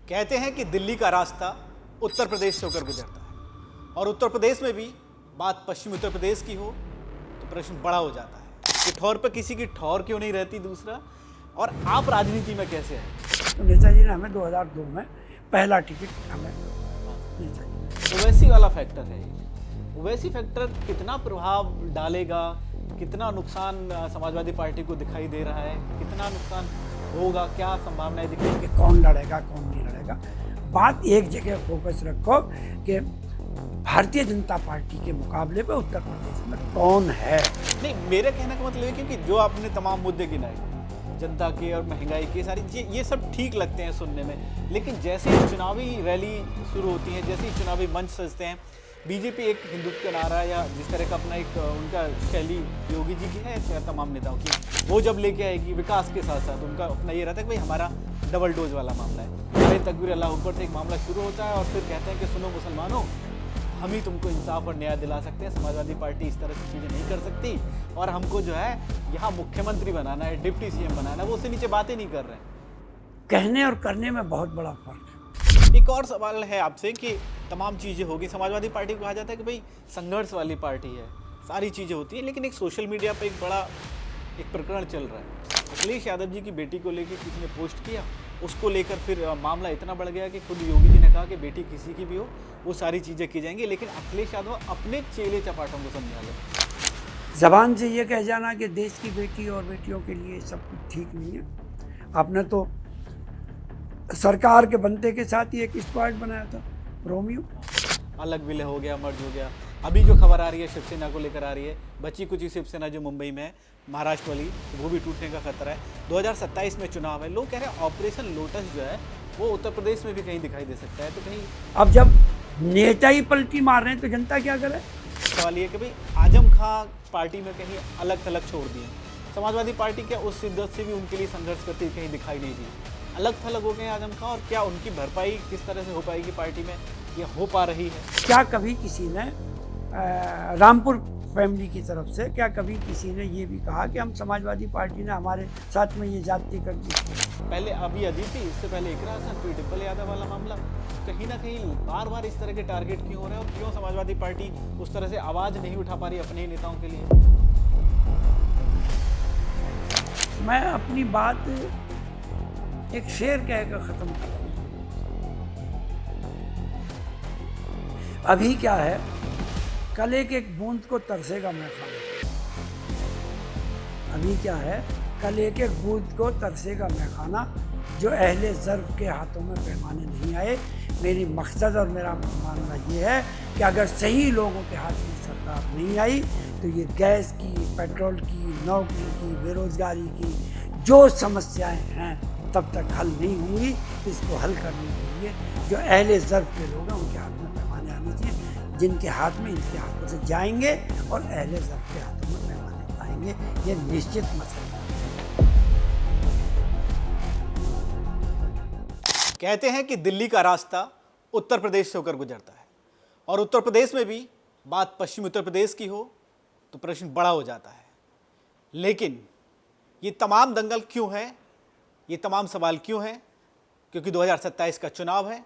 कहते हैं कि दिल्ली का रास्ता उत्तर प्रदेश से होकर गुजरता है और उत्तर प्रदेश में भी बात पश्चिमी उत्तर प्रदेश की हो तो प्रश्न बड़ा हो जाता है कि ठौर पर किसी की ठौर क्यों नहीं रहती। दूसरा, और आप राजनीति में कैसे हैं? तो नेताजी ने हमें 2002 में पहला टिकट हमें नेताजी। ओवैसी वाला फैक्टर है। ओवैसी फैक्टर कितना प्रभाव डालेगा, कितना नुकसान समाजवादी पार्टी को दिखाई दे रहा है, कितना नुकसान होगा, क्या संभावनाएं दिख रही है? कि कौन लड़ेगा कौन नहीं लड़ेगा। बात एक जगह फोकस रखो कि भारतीय जनता पार्टी के मुकाबले पे उत्तर प्रदेश में कौन है। नहीं, मेरे कहने का मतलब है क्योंकि जो आपने तमाम मुद्दे गिनाए, जनता के और महंगाई के, सारी ये सब ठीक लगते हैं सुनने में, लेकिन जैसे ही चुनावी रैली शुरू होती है, जैसे ही चुनावी मंच सजते हैं, बीजेपी एक हिंदुत्व का नारा या जिस तरह का अपना एक उनका शैली योगी जी की है या तमाम नेताओं की, वो जब लेके आएगी विकास के साथ साथ उनका अपना ये रहता है कि भाई हमारा डबल डोज वाला मामला है। अरे तकबीर अल्लाह अकबर से एक मामला शुरू होता है और फिर कहते हैं कि सुनो मुसलमानों, हम ही तुमको इंसाफ और न्याय दिला सकते हैं, समाजवादी पार्टी इस तरह से चीज़ें नहीं कर सकती और हमको जो है यहाँ मुख्यमंत्री बनाना है, डिप्टी सीएम बनाना है, वो उससे नीचे बातें नहीं कर रहे हैं। कहने और करने में बहुत बड़ा फर्क है। एक और सवाल है आपसे कि तमाम चीज़ें होगी, समाजवादी पार्टी को कहा जाता है कि भाई संघर्ष वाली पार्टी है, सारी चीज़ें होती हैं, लेकिन एक सोशल मीडिया पर एक बड़ा एक प्रकरण चल रहा है। अखिलेश यादव जी की बेटी को लेकर किसी ने पोस्ट किया, उसको लेकर फिर मामला इतना बढ़ गया कि खुद योगी जी ने कहा कि बेटी किसी की भी हो वो सारी चीज़ें की जाएंगी, लेकिन अखिलेश यादव अपने चेले चपाटों को समझा ले। जबान से ये कह जाना कि देश की बेटी और बेटियों के लिए सब कुछ ठीक नहीं है। आपने तो सरकार के बनते के साथ ही एक स्क्वाड बनाया था, रोमियो। अलग विलय हो गया, मर्ज हो गया। अभी जो खबर आ रही है शिवसेना को लेकर आ रही है, बची कुछ ही शिवसेना जो मुंबई में है, महाराष्ट्र वाली, वो भी टूटने का खतरा है। 2027 में चुनाव है, लोग कह रहे हैं ऑपरेशन लोटस जो है वो उत्तर प्रदेश में भी कहीं दिखाई दे सकता है, तो कहीं अब जब नेता ही पलटी मार रहे हैं तो जनता क्या करे। सवाल ये कि भाई आजम खां पार्टी में कहीं अलग थलग छोड़ दिए, समाजवादी पार्टी क्या उस शिद्दत से भी उनके लिए संघर्ष करती कहीं दिखाई नहीं दी, अलग थलग हो गए आजम खां, और क्या उनकी भरपाई किस तरह से हो पाएगी पार्टी में, ये हो पा रही है? क्या कभी किसी ने रामपुर फैमिली की तरफ से क्या कभी किसी ने ये भी कहा कि हम समाजवादी पार्टी ने हमारे साथ में ये जाति कर दी? पहले अभी अदिति, इससे पहले इकरा हसन, फिर डिम्पल यादव वाला मामला, कहीं ना कहीं बार बार इस तरह के टारगेट क्यों हो रहे हैं और क्यों समाजवादी पार्टी उस तरह से आवाज़ नहीं उठा पा रही अपने ही नेताओं के लिए? मैं अपनी बात एक शेर कहकर ख़त्म कर रहा हूँ। अभी क्या है, कल एक बूंद को तरसेगा मैं खाना। अभी क्या है, कल एक बूंद को तरसेगा मैं खाना, जो अहले ज़र्फ़ के हाथों में पैमाने नहीं आए। मेरी मकसद और मेरा मानना ये है कि अगर सही लोगों के हाथ में सरकार नहीं आई तो ये गैस की, पेट्रोल की, नौकरी की, बेरोज़गारी की जो समस्याएं हैं तब तक हल नहीं होंगी। इसको हल करने के लिए जो अहले ज़र्फ़ के लोग हैं उनके हाथ में पैमाने आने चाहिए, जिनके हाथ में इनके हाथों से जाएंगे और अहले ज़र्फ़ के हाथों में पैमाने आएंगे, ये निश्चित मसला है। कहते हैं कि दिल्ली का रास्ता उत्तर प्रदेश से होकर गुजरता है और उत्तर प्रदेश में भी बात पश्चिमी उत्तर प्रदेश की हो तो प्रश्न बड़ा हो जाता है। लेकिन ये तमाम दंगल क्यों है, ये तमाम सवाल क्यों हैं? क्योंकि 2027 का चुनाव है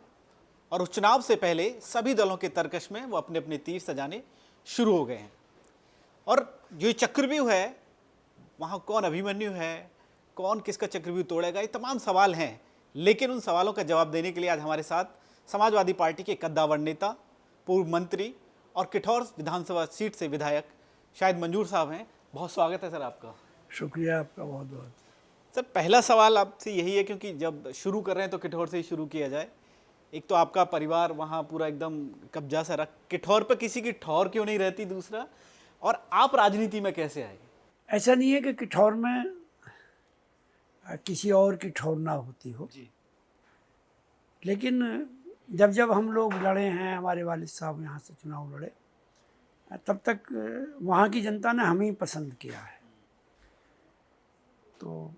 और उस चुनाव से पहले सभी दलों के तर्कश में वो अपने अपने तीर सजाने शुरू हो गए हैं। और जो चक्रव्यूह है, वहाँ कौन अभिमन्यु है, कौन किसका चक्रव्यूह तोड़ेगा, ये तमाम सवाल हैं। लेकिन उन सवालों का जवाब देने के लिए आज हमारे साथ समाजवादी पार्टी के कद्दावर नेता, पूर्व मंत्री और किठौर विधानसभा सीट से विधायक शाहिद मंजूर साहब हैं। बहुत स्वागत है सर आपका। शुक्रिया आपका बहुत बहुत। सर, पहला सवाल आपसे यही है, क्योंकि जब शुरू कर रहे हैं तो किठौर से ही शुरू किया जाए। एक तो आपका परिवार वहाँ पूरा एकदम कब्जा सा रख, किठौर पर किसी की ठौर क्यों नहीं रहती? दूसरा, और आप राजनीति में कैसे आए? ऐसा नहीं है कि किठौर में किसी और की ठौर ना होती हो जी। लेकिन जब जब हम लोग लड़े हैं, हमारे वालिद साहब यहाँ से चुनाव लड़े, तब तक वहाँ की जनता ने हमें ही पसंद किया है। तो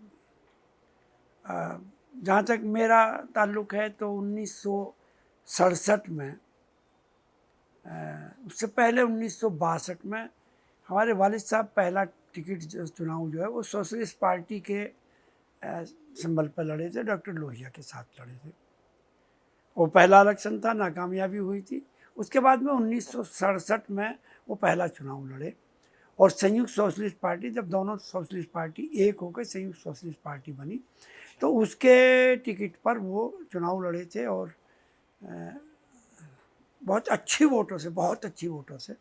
जहाँ तक मेरा ताल्लुक़ है तो 1967 में, उससे पहले 1962 में हमारे वालिद साहब पहला टिकट चुनाव जो है वो सोशलिस्ट पार्टी के सिंबल पर लड़े थे, डॉक्टर लोहिया के साथ लड़े थे। वो पहला इलेक्शन था, नाकामयाबी हुई थी। उसके बाद में 1967 में वो पहला चुनाव लड़े और संयुक्त सोशलिस्ट पार्टी, जब दोनों सोशलिस्ट पार्टी एक होकर संयुक्त सोशलिस्ट पार्टी बनी तो उसके टिकट पर वो चुनाव लड़े थे और बहुत अच्छी वोटों से, बहुत अच्छी वोटों से,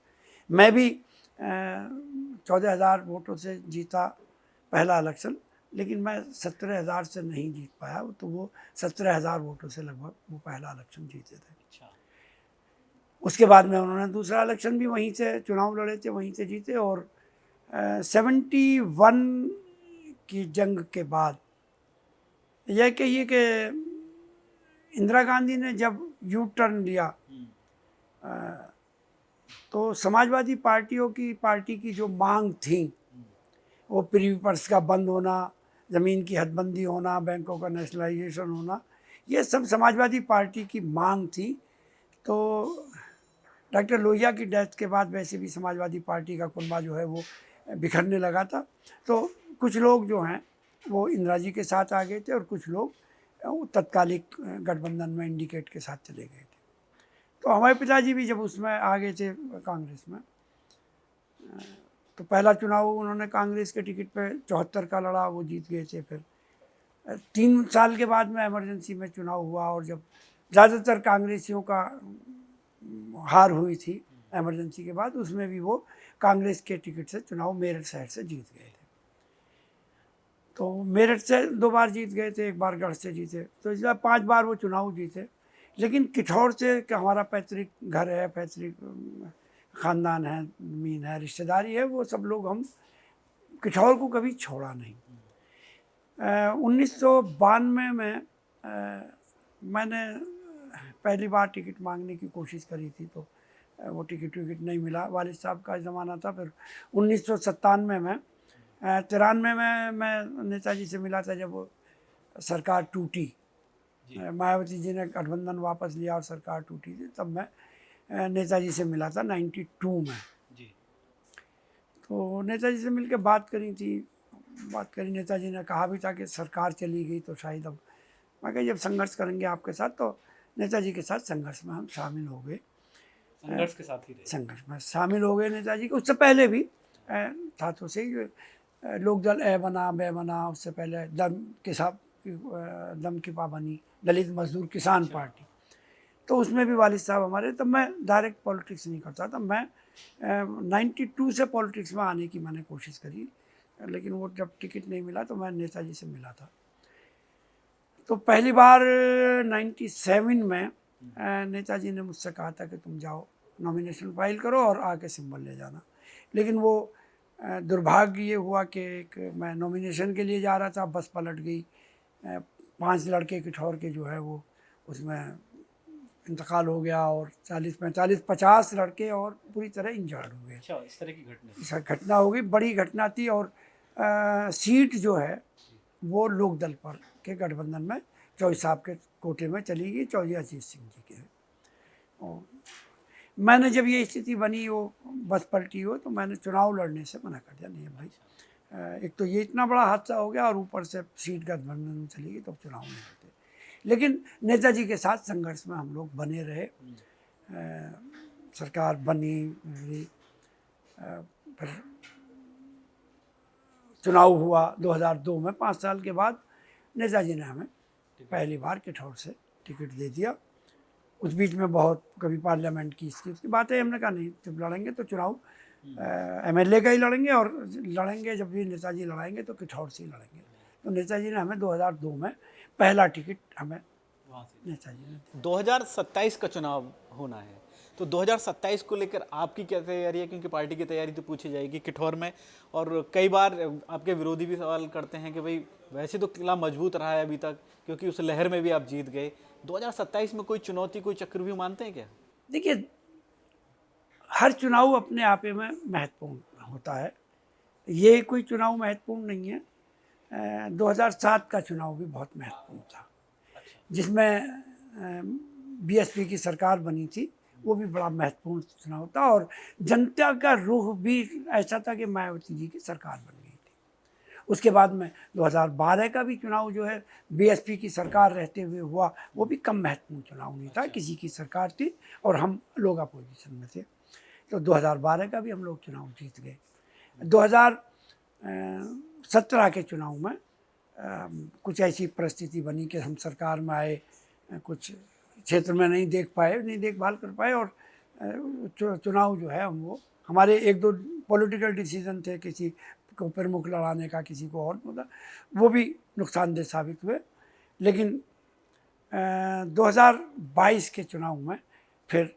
मैं भी 14,000 वोटों से जीता पहला इलेक्शन, लेकिन मैं 17,000 से नहीं जीत पाया, तो वो 17,000 वोटों से लगभग वो पहला इलेक्शन जीते थे। अच्छा। उसके बाद में उन्होंने दूसरा इलेक्शन भी वहीं से चुनाव लड़े थे, वहीं से जीते और 71 की जंग के बाद यह कहिए कि इंदिरा गांधी ने जब यू टर्न लिया तो समाजवादी पार्टी की जो मांग थी, वो प्रीवी पर्स का बंद होना, ज़मीन की हदबंदी होना, बैंकों का नेशनलाइजेशन होना, ये सब समाजवादी पार्टी की मांग थी। तो डॉक्टर लोहिया की डेथ के बाद वैसे भी समाजवादी पार्टी का कुनबा जो है वो बिखरने लगा था। तो कुछ लोग जो हैं वो इंदिरा जी के साथ आ गए थे और कुछ लोग तत्कालिक गठबंधन में इंडिकेट के साथ चले गए थे। तो हमारे पिताजी भी जब उसमें आ गए थे कांग्रेस में, तो पहला चुनाव उन्होंने कांग्रेस के टिकट पे 74 का लड़ा, वो जीत गए थे। फिर 3 साल के बाद में इमरजेंसी में चुनाव हुआ और जब ज़्यादातर कांग्रेसियों का हार हुई थी इमरजेंसी के बाद, उसमें भी वो कांग्रेस के टिकट से चुनाव मेरठ शहर से जीत गए थे। तो मेरठ से 2 बार जीत गए थे, 1 बार गढ़ से जीते, तो इस बार 5 बार वो चुनाव जीते। लेकिन किठौर से कि हमारा पैतृक घर है, पैतृक ख़ानदान है, ज़मीन है, रिश्तेदारी है, वो सब लोग हम किठौर को कभी छोड़ा नहीं। 1992 में मैंने पहली बार टिकट मांगने की कोशिश करी थी, तो वो टिकट नहीं मिला, वालिद साहब का ज़माना था। फिर 1997 में 93 में मैं नेताजी से मिला था जब वो सरकार टूटी, मायावती जी ने गठबंधन वापस लिया और सरकार टूटी थी, तब मैं नेताजी से मिला था 92 में जी। तो नेताजी से मिलकर बात करी, नेताजी ने कहा भी था कि सरकार चली गई तो शायद अब, मैं कहा जब संघर्ष करेंगे आपके साथ, तो नेताजी के साथ संघर्ष में हम शामिल हो गए। संघर्ष के साथ ही रहे। संघर्ष में शामिल हो गए नेताजी के। उससे पहले भी साथों से ही लोकदल ए बना, बे बना, उससे पहले दम की पाबनी, दलित मजदूर किसान पार्टी, तो उसमें भी वालिद साहब हमारे। तब मैं डायरेक्ट पॉलिटिक्स नहीं करता था, मैं 92 से पॉलिटिक्स में आने की मैंने कोशिश करी, लेकिन वो जब टिकट नहीं मिला तो मैं नेताजी से मिला था। तो पहली बार 97 में नेताजी ने मुझसे कहा था कि तुम जाओ नॉमिनेशन फाइल करो और आके सिंबल ले जाना। लेकिन वो दुर्भाग्य ये हुआ कि मैं नॉमिनेशन के लिए जा रहा था, बस पलट गई, 5 लड़के किठौर के जो है वो उसमें इंतकाल हो गया और 40, 45, 50 लड़के और पूरी तरह इंजर्ड हो गए। अच्छा, इस तरह की घटना हो गई, बड़ी घटना थी। और सीट जो है वो लोकदल पर के गठबंधन में चौधरी साहब के कोटे में चली गई, चौधरी अजीत सिंह जी के। और मैंने जब ये स्थिति बनी, वो बस पलटी हो, तो मैंने चुनाव लड़ने से मना कर दिया। नहीं भाई, एक तो ये इतना बड़ा हादसा हो गया और ऊपर से सीट गठबंधन में चली गई, तो चुनाव नहीं लड़ते। लेकिन नेताजी के साथ संघर्ष में हम लोग बने रहे। सरकार बनी, फिर चुनाव हुआ 2002 में, 5 साल के बाद नेताजी ने हमें पहली बार किठौर से टिकट दे दिया। उस बीच में बहुत कभी पार्लियामेंट की इसकी बातें, हमने कहा नहीं, जब लड़ेंगे तो चुनाव MLA का ही लड़ेंगे, और लड़ेंगे जब भी नेताजी लड़ाएंगे तो किठौर से ही लड़ेंगे। तो नेताजी ने हमें 2002 में पहला टिकट हमें नेताजी ने। 2027 का चुनाव होना है, तो 2027 को लेकर आपकी क्या तैयारी है? क्योंकि पार्टी की तैयारी तो पूछी जाएगी किठौर में, और कई बार आपके विरोधी भी सवाल करते हैं कि भाई वैसे तो किला मजबूत रहा है अभी तक, क्योंकि उस लहर में भी आप जीत गए। 2027 में कोई चुनौती, कोई चक्रव्यूह मानते हैं क्या? देखिए, हर चुनाव अपने आप में महत्वपूर्ण होता है, ये कोई चुनाव महत्वपूर्ण नहीं है। 2007 का चुनाव भी बहुत महत्वपूर्ण था, जिसमें BSP की सरकार बनी थी, वो भी बड़ा महत्वपूर्ण चुनाव था। और जनता का रुख भी ऐसा था कि मायावती जी की सरकार बन गई थी, उसके बाद में 2012 का भी चुनाव जो है बीएसपी की सरकार रहते हुए हुआ, वो भी कम महत्वपूर्ण चुनाव नहीं था, किसी की सरकार थी और हम लोग अपोजिशन में थे। तो 2012 का भी हम लोग चुनाव जीत गए। 2017 के चुनाव में कुछ ऐसी परिस्थिति बनी कि हम सरकार में आए, कुछ क्षेत्र में नहीं देखभाल कर पाए और चुनाव जो है हम वो हमारे एक दो पॉलिटिकल डिसीजन थे, किसी को प्रमुख लड़ाने का, किसी को और मतलब वो भी नुकसानदेह साबित हुए। लेकिन 2022 के चुनाव में फिर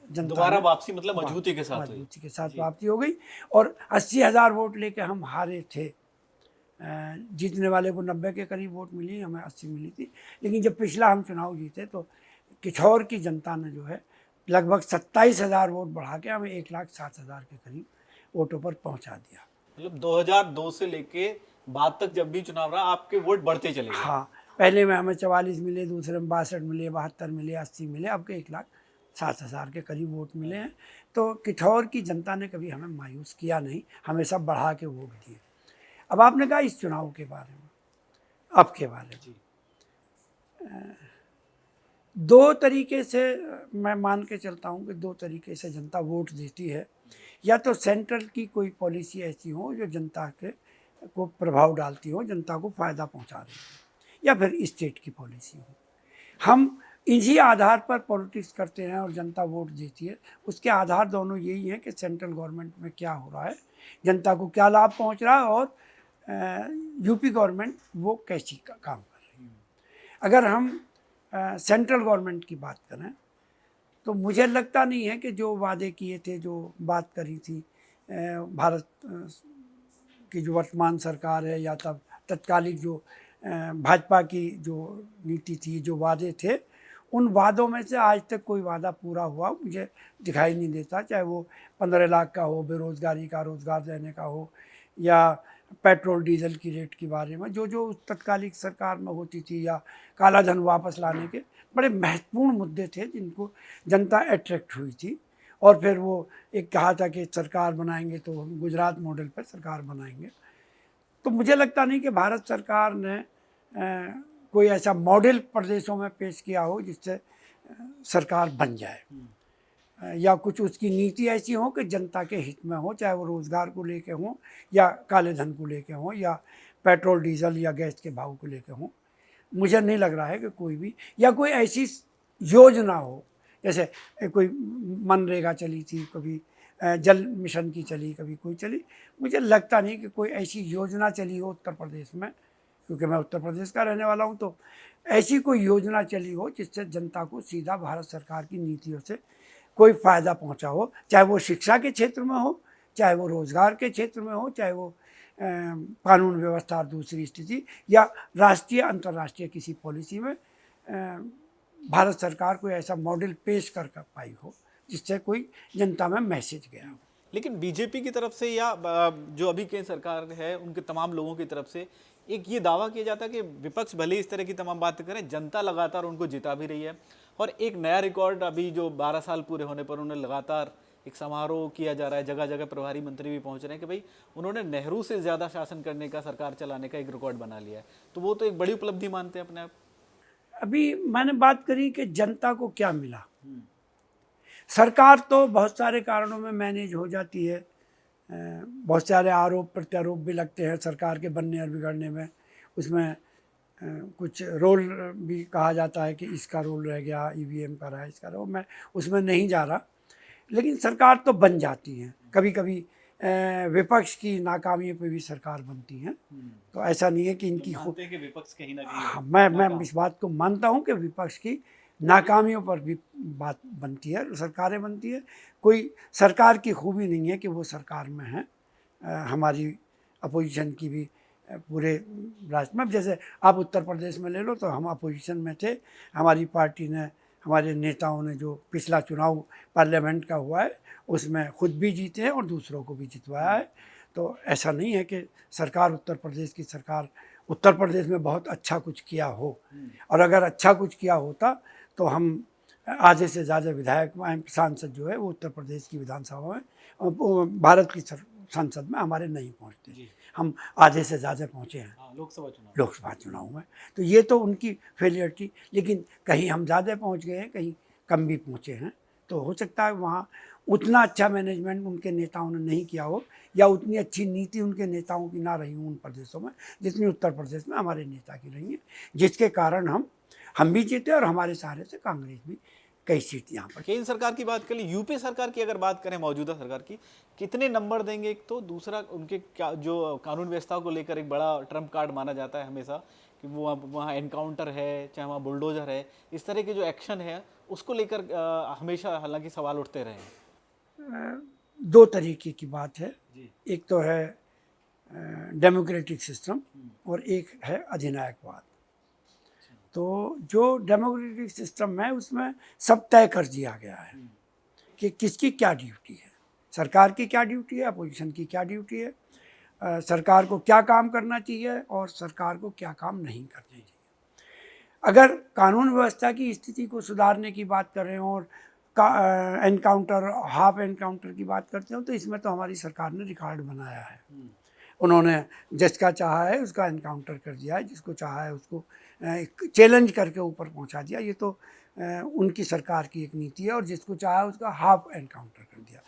जनता दोबारा ने वापसी मतलब मजबूती के साथ हुई। मजबूती के साथ वापसी हो गई और 80,000 वोट लेके हम हारे थे। जीतने वाले को 90 के करीब वोट मिली, हमें 80 मिली थी। लेकिन जब पिछला हम चुनाव जीते तो किछौर की जनता ने जो है लगभग 27,000 वोट बढ़ा के हमें 1,07,000 के करीब वोटों पर पहुंचा दिया। मतलब 2002 से लेके बाद तक जब भी चुनाव रहा आपके वोट बढ़ते चले गए। हाँ, पहले में हमें 44 मिले, दूसरे में 62 मिले, 72 मिले, 80 मिले, अब के 1,07,000 के करीब वोट मिले हैं। तो किठौर की जनता ने कभी हमें मायूस किया नहीं, हमेशा बढ़ा के वोट दिए। अब आपने कहा इस चुनाव के बारे में, अब के बारे में दो तरीके से मैं मान के चलता हूँ कि दो तरीके से जनता वोट देती है। या तो सेंट्रल की कोई पॉलिसी ऐसी हो जो जनता के को प्रभाव डालती हो, जनता को फ़ायदा पहुँचा रही हो, या फिर स्टेट की पॉलिसी हो। हम इसी आधार पर पॉलिटिक्स करते हैं और जनता वोट देती है। उसके आधार दोनों यही हैं कि सेंट्रल गवर्नमेंट में क्या हो रहा है, जनता को क्या लाभ पहुँच रहा है और यूपी गवर्नमेंट वो कैसी काम कर रही है। अगर हम सेंट्रल गवर्नमेंट की बात करें तो मुझे लगता नहीं है कि जो वादे किए थे, जो बात करी थी भारत की जो वर्तमान सरकार है या तब तत्कालिक जो भाजपा की जो नीति थी, जो वादे थे, उन वादों में से आज तक कोई वादा पूरा हुआ मुझे दिखाई नहीं देता। चाहे वो 15 लाख का हो, बेरोज़गारी का रोज़गार देने का हो, या पेट्रोल डीजल की रेट के बारे में जो तत्कालिक सरकार में होती थी, या काला धन वापस लाने के बड़े महत्वपूर्ण मुद्दे थे जिनको जनता अट्रैक्ट हुई थी। और फिर वो एक कहा था कि सरकार बनाएंगे तो हम गुजरात मॉडल पर सरकार बनाएंगे। तो मुझे लगता नहीं कि भारत सरकार ने कोई ऐसा मॉडल प्रदेशों में पेश किया हो जिससे सरकार बन जाए, या कुछ उसकी नीति ऐसी हो कि जनता के हित में हो, चाहे वो रोज़गार को लेके हो, या काले धन को लेके हो, या पेट्रोल डीजल या गैस के भाव को लेके हो। मुझे नहीं लग रहा है कि कोई भी, या कोई ऐसी योजना हो, जैसे कोई मनरेगा चली थी, कभी जल मिशन की चली, कभी कोई चली। मुझे लगता नहीं कि कोई ऐसी योजना चली हो उत्तर प्रदेश में, क्योंकि मैं उत्तर प्रदेश का रहने वाला हूँ, तो ऐसी कोई योजना चली हो जिससे जनता को सीधा भारत सरकार की नीतियों से कोई फ़ायदा पहुँचा हो, चाहे वो शिक्षा के क्षेत्र में हो, चाहे वो रोज़गार के क्षेत्र में हो, चाहे वो कानून व्यवस्था और दूसरी स्थिति, या राष्ट्रीय अंतर्राष्ट्रीय किसी पॉलिसी में भारत सरकार कोई ऐसा मॉडल पेश कर पाई हो जिससे कोई जनता में मैसेज गया हो। लेकिन बीजेपी की तरफ से या जो अभी के सरकार है उनके तमाम लोगों की तरफ से एक ये दावा किया जाता है कि विपक्ष भले इस तरह की तमाम बातें करें, जनता लगातार उनको जिता भी रही है। और एक नया रिकॉर्ड अभी जो 12 साल पूरे होने पर उन्हें लगातार एक समारोह किया जा रहा है, जगह जगह प्रभारी मंत्री भी पहुंच रहे हैं कि भाई उन्होंने नेहरू से ज़्यादा शासन करने का, सरकार चलाने का एक रिकॉर्ड बना लिया है। तो वो तो एक बड़ी उपलब्धि मानते हैं अपने आप। अभी मैंने बात करी कि जनता को क्या मिला। सरकार तो बहुत सारे कारणों में मैनेज हो जाती है, बहुत सारे आरोप प्रत्यारोप भी लगते हैं सरकार के बनने और बिगड़ने में। उसमें कुछ रोल भी कहा जाता है कि इसका रोल रह गया, ईवीएम का रहा, इसका रहा, मैं उसमें नहीं जा रहा। लेकिन सरकार तो बन जाती है, कभी कभी विपक्ष की नाकामियों पे भी सरकार बनती है। तो ऐसा नहीं है कि इनकी मानते हैं कि विपक्ष कहीं ना कहीं हाँ, मैं इस बात को मानता हूँ कि विपक्ष की नाकामियों पर भी बात बनती है, सरकारें बनती है। कोई सरकार की खूबी नहीं है कि वो सरकार में है। हमारी अपोजिशन की भी पूरे राष्ट्र में, जैसे आप उत्तर प्रदेश में ले लो तो हम अपोजिशन में थे, हमारी पार्टी ने, हमारे नेताओं ने जो पिछला चुनाव पार्लियामेंट का हुआ है उसमें खुद भी जीते हैं और दूसरों को भी जितवाया है। तो ऐसा नहीं है कि सरकार, उत्तर प्रदेश की सरकार उत्तर प्रदेश में बहुत अच्छा कुछ किया हो। और अगर अच्छा कुछ किया होता तो हम आधे से ज़्यादा विधायक सांसद जो है वो उत्तर प्रदेश की विधानसभा में, भारत की संसद में हमारे नहीं पहुंचते। हम आधे से ज़्यादा पहुँचे हैं हाँ, लोकसभा चुनाव में। तो ये तो उनकी फेलियर थी, लेकिन कहीं हम ज़्यादा पहुँच गए हैं, कहीं कम भी पहुँचे हैं। तो हो सकता है वहाँ उतना अच्छा मैनेजमेंट उनके नेताओं ने नहीं किया हो, या उतनी अच्छी नीति उनके नेताओं की ना रही हो उन प्रदेशों में, जितनी उत्तर प्रदेश में हमारे नेता की रही है, जिसके कारण हम भी जीते और हमारे सहारे से कांग्रेस भी कई सीट यहाँ पर। केंद्र सरकार की बात कर ली, यूपी सरकार की अगर बात करें, मौजूदा सरकार की, कितने नंबर देंगे? एक तो दूसरा, उनके क्या जो कानून व्यवस्था को लेकर एक बड़ा ट्रम्प कार्ड माना जाता है हमेशा कि वो वहाँ एनकाउंटर है, चाहे वहाँ बुलडोजर है, इस तरह के जो एक्शन है उसको लेकर हमेशा हालांकि सवाल उठते रहे हैं। दो तरीके की बात है, जी। एक तो है डेमोक्रेटिक सिस्टम और एक है अधिनायकवाद। तो जो डेमोक्रेटिक सिस्टम है उसमें सब तय कर दिया गया है कि किसकी क्या ड्यूटी है, सरकार की क्या ड्यूटी है, अपोजिशन की क्या ड्यूटी है, सरकार को क्या काम करना चाहिए और सरकार को क्या काम नहीं करना चाहिए। अगर कानून व्यवस्था की स्थिति को सुधारने की बात कर रहे हो और एनकाउंटर, हाफ एनकाउंटर की बात करते हो, तो इसमें तो हमारी सरकार ने रिकॉर्ड बनाया है। उन्होंने जिसका चाहा है उसका एनकाउंटर कर दिया है, जिसको चाहा है उसको चैलेंज करके ऊपर पहुंचा दिया। ये तो उनकी सरकार की एक नीति है, और जिसको चाहा उसका हाफ एनकाउंटर कर दिया।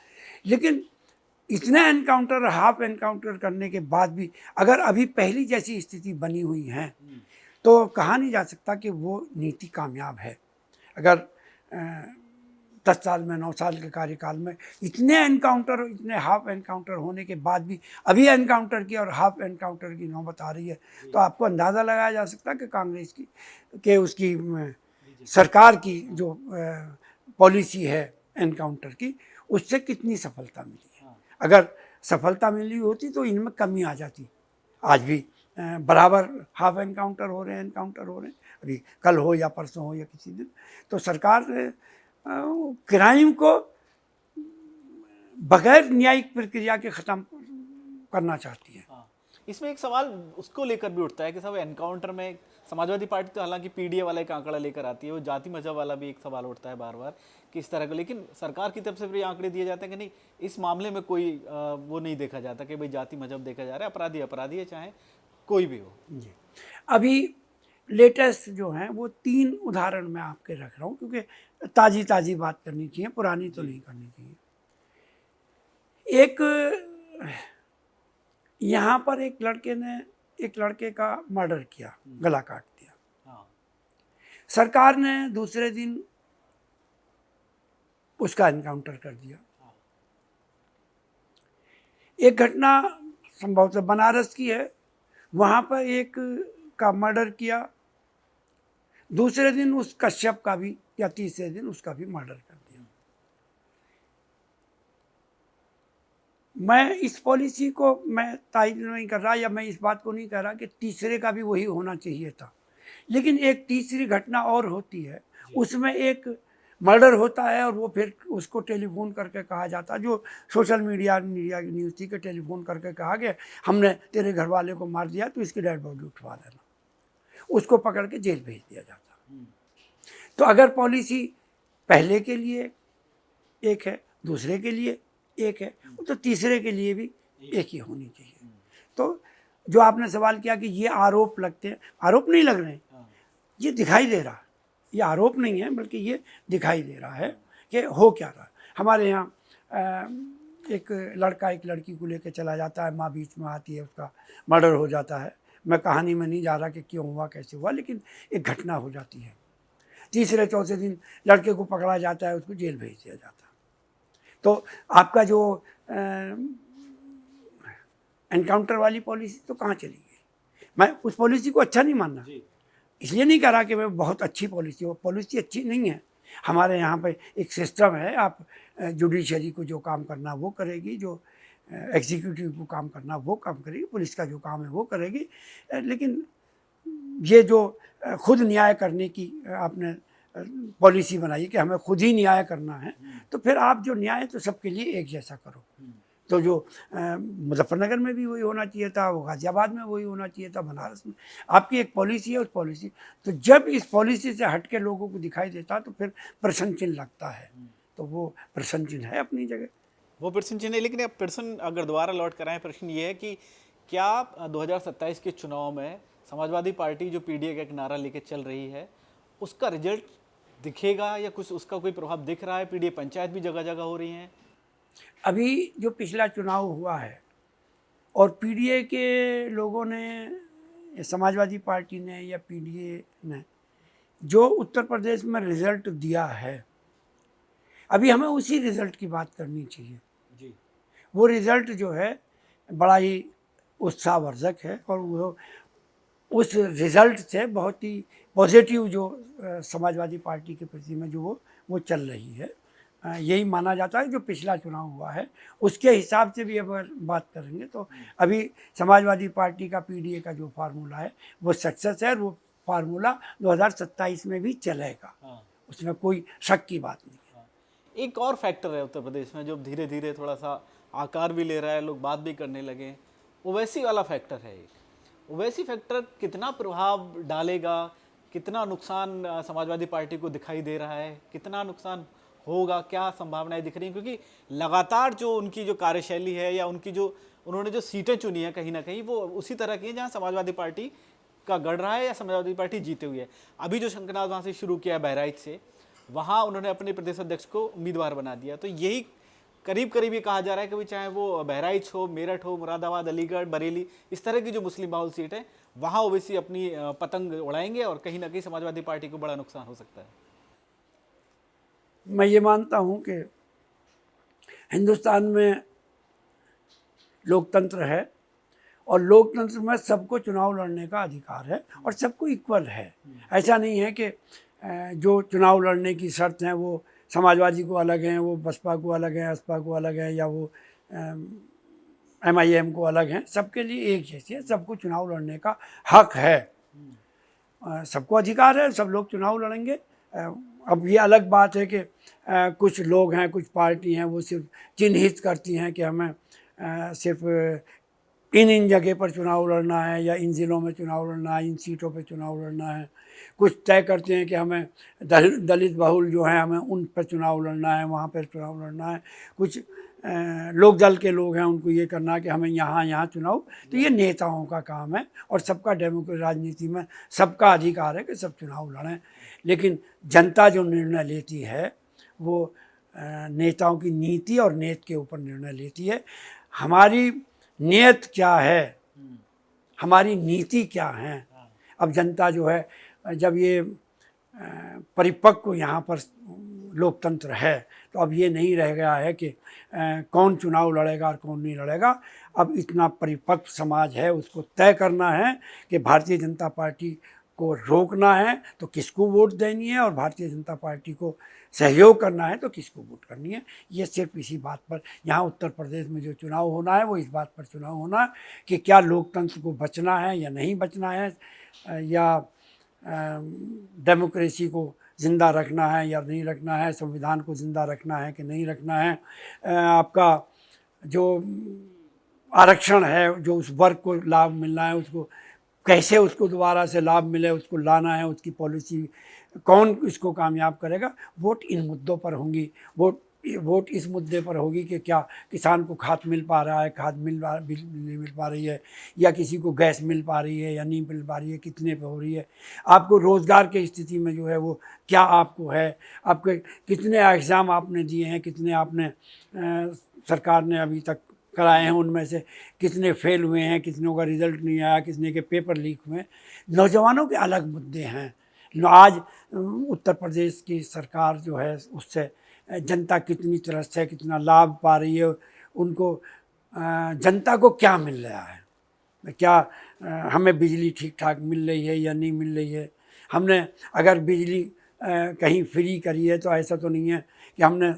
लेकिन इतने एनकाउंटर, हाफ एनकाउंटर करने के बाद भी अगर अभी पहली जैसी स्थिति बनी हुई है, तो कहा नहीं जा सकता कि वो नीति कामयाब है। अगर 10 साल में, 9 साल के कार्यकाल में इतने एनकाउंटर, इतने हाफ एनकाउंटर होने के बाद भी अभी एनकाउंटर की और हाफ एनकाउंटर की नौबत आ रही है, तो आपको अंदाज़ा लगाया जा सकता है कि कांग्रेस की उसकी सरकार की जो पॉलिसी है एनकाउंटर की, उससे कितनी सफलता मिली है। अगर सफलता मिली होती तो इनमें कमी आ जाती। आज भी बराबर हाफ एनकाउंटर हो रहे हैं, एनकाउंटर हो रहे हैं, अभी कल हो या परसों हो या किसी दिन। तो सरकार क्राइम को बगैर न्यायिक प्रक्रिया के ख़त्म करना चाहती है। इसमें एक सवाल उसको लेकर भी उठता है कि साहब एनकाउंटर में समाजवादी पार्टी तो हालांकि पीडीए वाला एक आंकड़ा लेकर आती है, वो जाति मजहब वाला भी एक सवाल उठता है बार बार कि इस तरह का, लेकिन सरकार की तरफ से भी आंकड़े दिए जाते हैं कि नहीं, इस मामले में कोई वो नहीं देखा जाता कि भाई जाति मजहब देखा जा रहा है, अपराधी अपराधी है, चाहे कोई भी हो। जी, अभी लेटेस्ट जो हैं वो 3 उदाहरण मैं आपके रख रहा हूँ, क्योंकि ताज़ी बात करनी चाहिए, पुरानी तो नहीं करनी चाहिए। एक यहाँ पर एक लड़के ने एक लड़के का मर्डर किया, गला काट दिया। सरकार ने दूसरे दिन उसका एनकाउंटर कर दिया। एक घटना संभवतः बनारस की है, वहाँ पर एक का मर्डर किया, दूसरे दिन उस कश्यप का भी, या तीसरे दिन उसका भी मर्डर कर दिया। मैं इस पॉलिसी को मैं तायद नहीं कर रहा, या मैं इस बात को नहीं कह रहा कि तीसरे का भी वही होना चाहिए था, लेकिन एक तीसरी घटना और होती है, उसमें एक मर्डर होता है और वो फिर उसको टेलीफोन करके कहा जाता है, जो सोशल मीडिया की न्यूज़ थी कि टेलीफोन करके कहा गया हमने तेरे घर वाले को मार दिया, तो इसकी डेड बॉडी उठवा देना, उसको पकड़ के जेल भेज दिया जाता। तो अगर पॉलिसी पहले के लिए एक है, दूसरे के लिए एक है, तो तीसरे के लिए भी एक ही होनी चाहिए। तो जो आपने सवाल किया कि ये आरोप लगते हैं, आरोप नहीं लग रहे हैं, ये दिखाई दे रहा है, ये आरोप नहीं है बल्कि ये दिखाई दे रहा है कि हो क्या रहा है। हमारे यहाँ एक लड़का एक लड़की को लेकर चला जाता है, माँ बीच में आती है, उसका मर्डर हो जाता है। मैं कहानी में नहीं जा रहा कि क्यों हुआ, कैसे हुआ, लेकिन एक घटना हो जाती है। तीसरे चौथे दिन लड़के को पकड़ा जाता है, उसको जेल भेज दिया जाता है। तो आपका जो एनकाउंटर वाली पॉलिसी तो कहाँ चली गई। मैं उस पॉलिसी को अच्छा नहीं मानना, इसलिए नहीं कह रहा कि मैं बहुत अच्छी पॉलिसी, वो पॉलिसी अच्छी नहीं है। हमारे यहाँ पे एक सिस्टम है, आप जुडिशरी को जो काम करना वो करेगी, जो एग्जीक्यूटिव को काम करना वो काम करेगी, पुलिस का जो काम है वो करेगी। लेकिन ये जो खुद न्याय करने की आपने पॉलिसी बनाई कि हमें खुद ही न्याय करना है, तो फिर आप जो न्याय तो सबके लिए एक जैसा करो। तो जो मुजफ्फरनगर में भी वही होना चाहिए था, वो गाजियाबाद में वही होना चाहिए था, बनारस में आपकी एक पॉलिसी है, उस पॉलिसी, तो जब इस पॉलिसी से हट के लोगों को दिखाई देता तो फिर प्रश्न चिन्ह लगता है। तो वो प्रश्न चिन्ह है अपनी जगह, वो प्रश्न चिन्ह है। लेकिन अब प्रश्न अगर दोबारा लौट कर आए, प्रश्न ये है कि क्या 2027 के चुनाव में समाजवादी पार्टी जो पीडीए का एक नारा लेके चल रही है, उसका रिजल्ट दिखेगा या कुछ उसका कोई प्रभाव दिख रहा है? पीडीए पंचायत भी जगह जगह हो रही हैं। अभी जो पिछला चुनाव हुआ है और पीडीए के लोगों ने, या समाजवादी पार्टी ने या पीडीए ने जो उत्तर प्रदेश में रिजल्ट दिया है, अभी हमें उसी रिजल्ट की बात करनी चाहिए। जी। वो रिजल्ट जो है बड़ा ही उत्साहवर्धक है और वो उस रिजल्ट से बहुत ही पॉजिटिव जो समाजवादी पार्टी के प्रति में जो वो चल रही है, यही माना जाता है। जो पिछला चुनाव हुआ है उसके हिसाब से भी अगर बात करेंगे तो अभी समाजवादी पार्टी का पीडीए का जो फार्मूला है वो सक्सेस है और वो फार्मूला 2027 में भी चलेगा। हाँ। उसमें कोई शक की बात नहीं है। एक और फैक्टर है उत्तर प्रदेश में जो धीरे धीरे थोड़ा सा आकार भी ले रहा है, लोग बात भी करने लगे, ओवैसी वाला फैक्टर है। एक ओवैसी फैक्टर कितना प्रभाव डालेगा, कितना नुकसान समाजवादी पार्टी को दिखाई दे रहा है, कितना नुकसान होगा, क्या संभावनाएं दिख रही हैं? क्योंकि लगातार जो उनकी जो कार्यशैली है या उनकी जो उन्होंने जो सीटें चुनी हैं कहीं ना कहीं वो उसी तरह की हैं जहाँ समाजवादी पार्टी का गढ़ रहा है या समाजवादी पार्टी जीते हुई है। अभी जो शंकरनाथ वहाँ से शुरू किया बहराइच से, वहाँ उन्होंने अपने प्रदेश अध्यक्ष को उम्मीदवार बना दिया। तो यही करीब करीब ये कहा जा रहा है कि भाई चाहे वो बहराइच हो, मेरठ हो, मुरादाबाद, अलीगढ़, बरेली, इस तरह की जो मुस्लिम बाहुल सीट है वहाँ ओवैसी अपनी पतंग उड़ाएंगे और कहीं ना कहीं समाजवादी पार्टी को बड़ा नुकसान हो सकता है। मैं ये मानता हूँ कि हिंदुस्तान में लोकतंत्र है और लोकतंत्र में सबको चुनाव लड़ने का अधिकार है और सबको इक्वल है। ऐसा नहीं है कि जो चुनाव लड़ने की शर्त हैं वो समाजवादी को अलग हैं, वो बसपा को अलग हैं, असपा को अलग हैं, या वो MIM को अलग हैं। सबके लिए एक जैसी है, सबको चुनाव लड़ने का हक है, सबको अधिकार है, सब लोग चुनाव लड़ेंगे। अब ये अलग बात है कि कुछ लोग हैं, कुछ पार्टी हैं, वो सिर्फ चिन्हित करती हैं कि हमें सिर्फ इन जगह पर चुनाव लड़ना है या इन ज़िलों में चुनाव लड़ना है, इन सीटों पे चुनाव लड़ना है। कुछ तय करते हैं कि हमें दलित बहुल जो हैं हमें उन पर चुनाव लड़ना है, वहाँ पर चुनाव लड़ना है। कुछ लोक दल के लोग हैं, उनको ये करना है कि हमें यहाँ चुनाव। तो ये नेताओं का काम है और सबका डेमोक्रेटिक राजनीति में सबका अधिकार है कि सब चुनाव लड़ें। लेकिन जनता जो निर्णय लेती है वो नेताओं की नीति और नीयत के ऊपर निर्णय लेती है। हमारी नीयत क्या है, हमारी नीति क्या है, अब जनता जो है, जब ये परिपक्व यहाँ पर लोकतंत्र है तो अब ये नहीं रह गया है कि कौन चुनाव लड़ेगा और कौन नहीं लड़ेगा। अब इतना परिपक्व समाज है, उसको तय करना है कि भारतीय जनता पार्टी को रोकना है तो किसको वोट देनी है और भारतीय जनता पार्टी को सहयोग करना है तो किसको वोट करनी है। ये सिर्फ इसी बात पर, यहाँ उत्तर प्रदेश में जो चुनाव होना है वो इस बात पर चुनाव होना है कि क्या लोकतंत्र को बचना है या नहीं बचना है, या डेमोक्रेसी को ज़िंदा रखना है या नहीं रखना है, संविधान को ज़िंदा रखना है कि नहीं रखना है। आपका जो आरक्षण है, जो उस वर्ग को लाभ मिलना है, उसको कैसे उसको दोबारा से लाभ मिले, उसको लाना है, उसकी पॉलिसी कौन इसको कामयाब करेगा। वोट इन मुद्दों पर होंगी। वोट इस मुद्दे पर होगी कि क्या किसान को खाद मिल पा रहा है, खाद नहीं मिल पा रही है, या किसी को गैस मिल पा रही है या नहीं मिल पा रही है, कितने पे हो रही है। आपको रोज़गार की स्थिति में जो है वो क्या आपको है, आपके कितने एग्ज़ाम आपने दिए हैं, कितने आपने सरकार ने अभी तक कराए हैं, उनमें से कितने फेल हुए हैं, कितनों का रिज़ल्ट नहीं आया, कितने के पेपर लीक हुए। नौजवानों के अलग मुद्दे हैं। आज उत्तर प्रदेश की सरकार जो है उससे जनता कितनी तरस है, कितना लाभ पा रही है, उनको जनता को क्या मिल रहा है, क्या हमें बिजली ठीक ठाक मिल रही है या नहीं मिल रही है। हमने अगर बिजली कहीं फ्री करी है तो ऐसा तो नहीं है कि हमने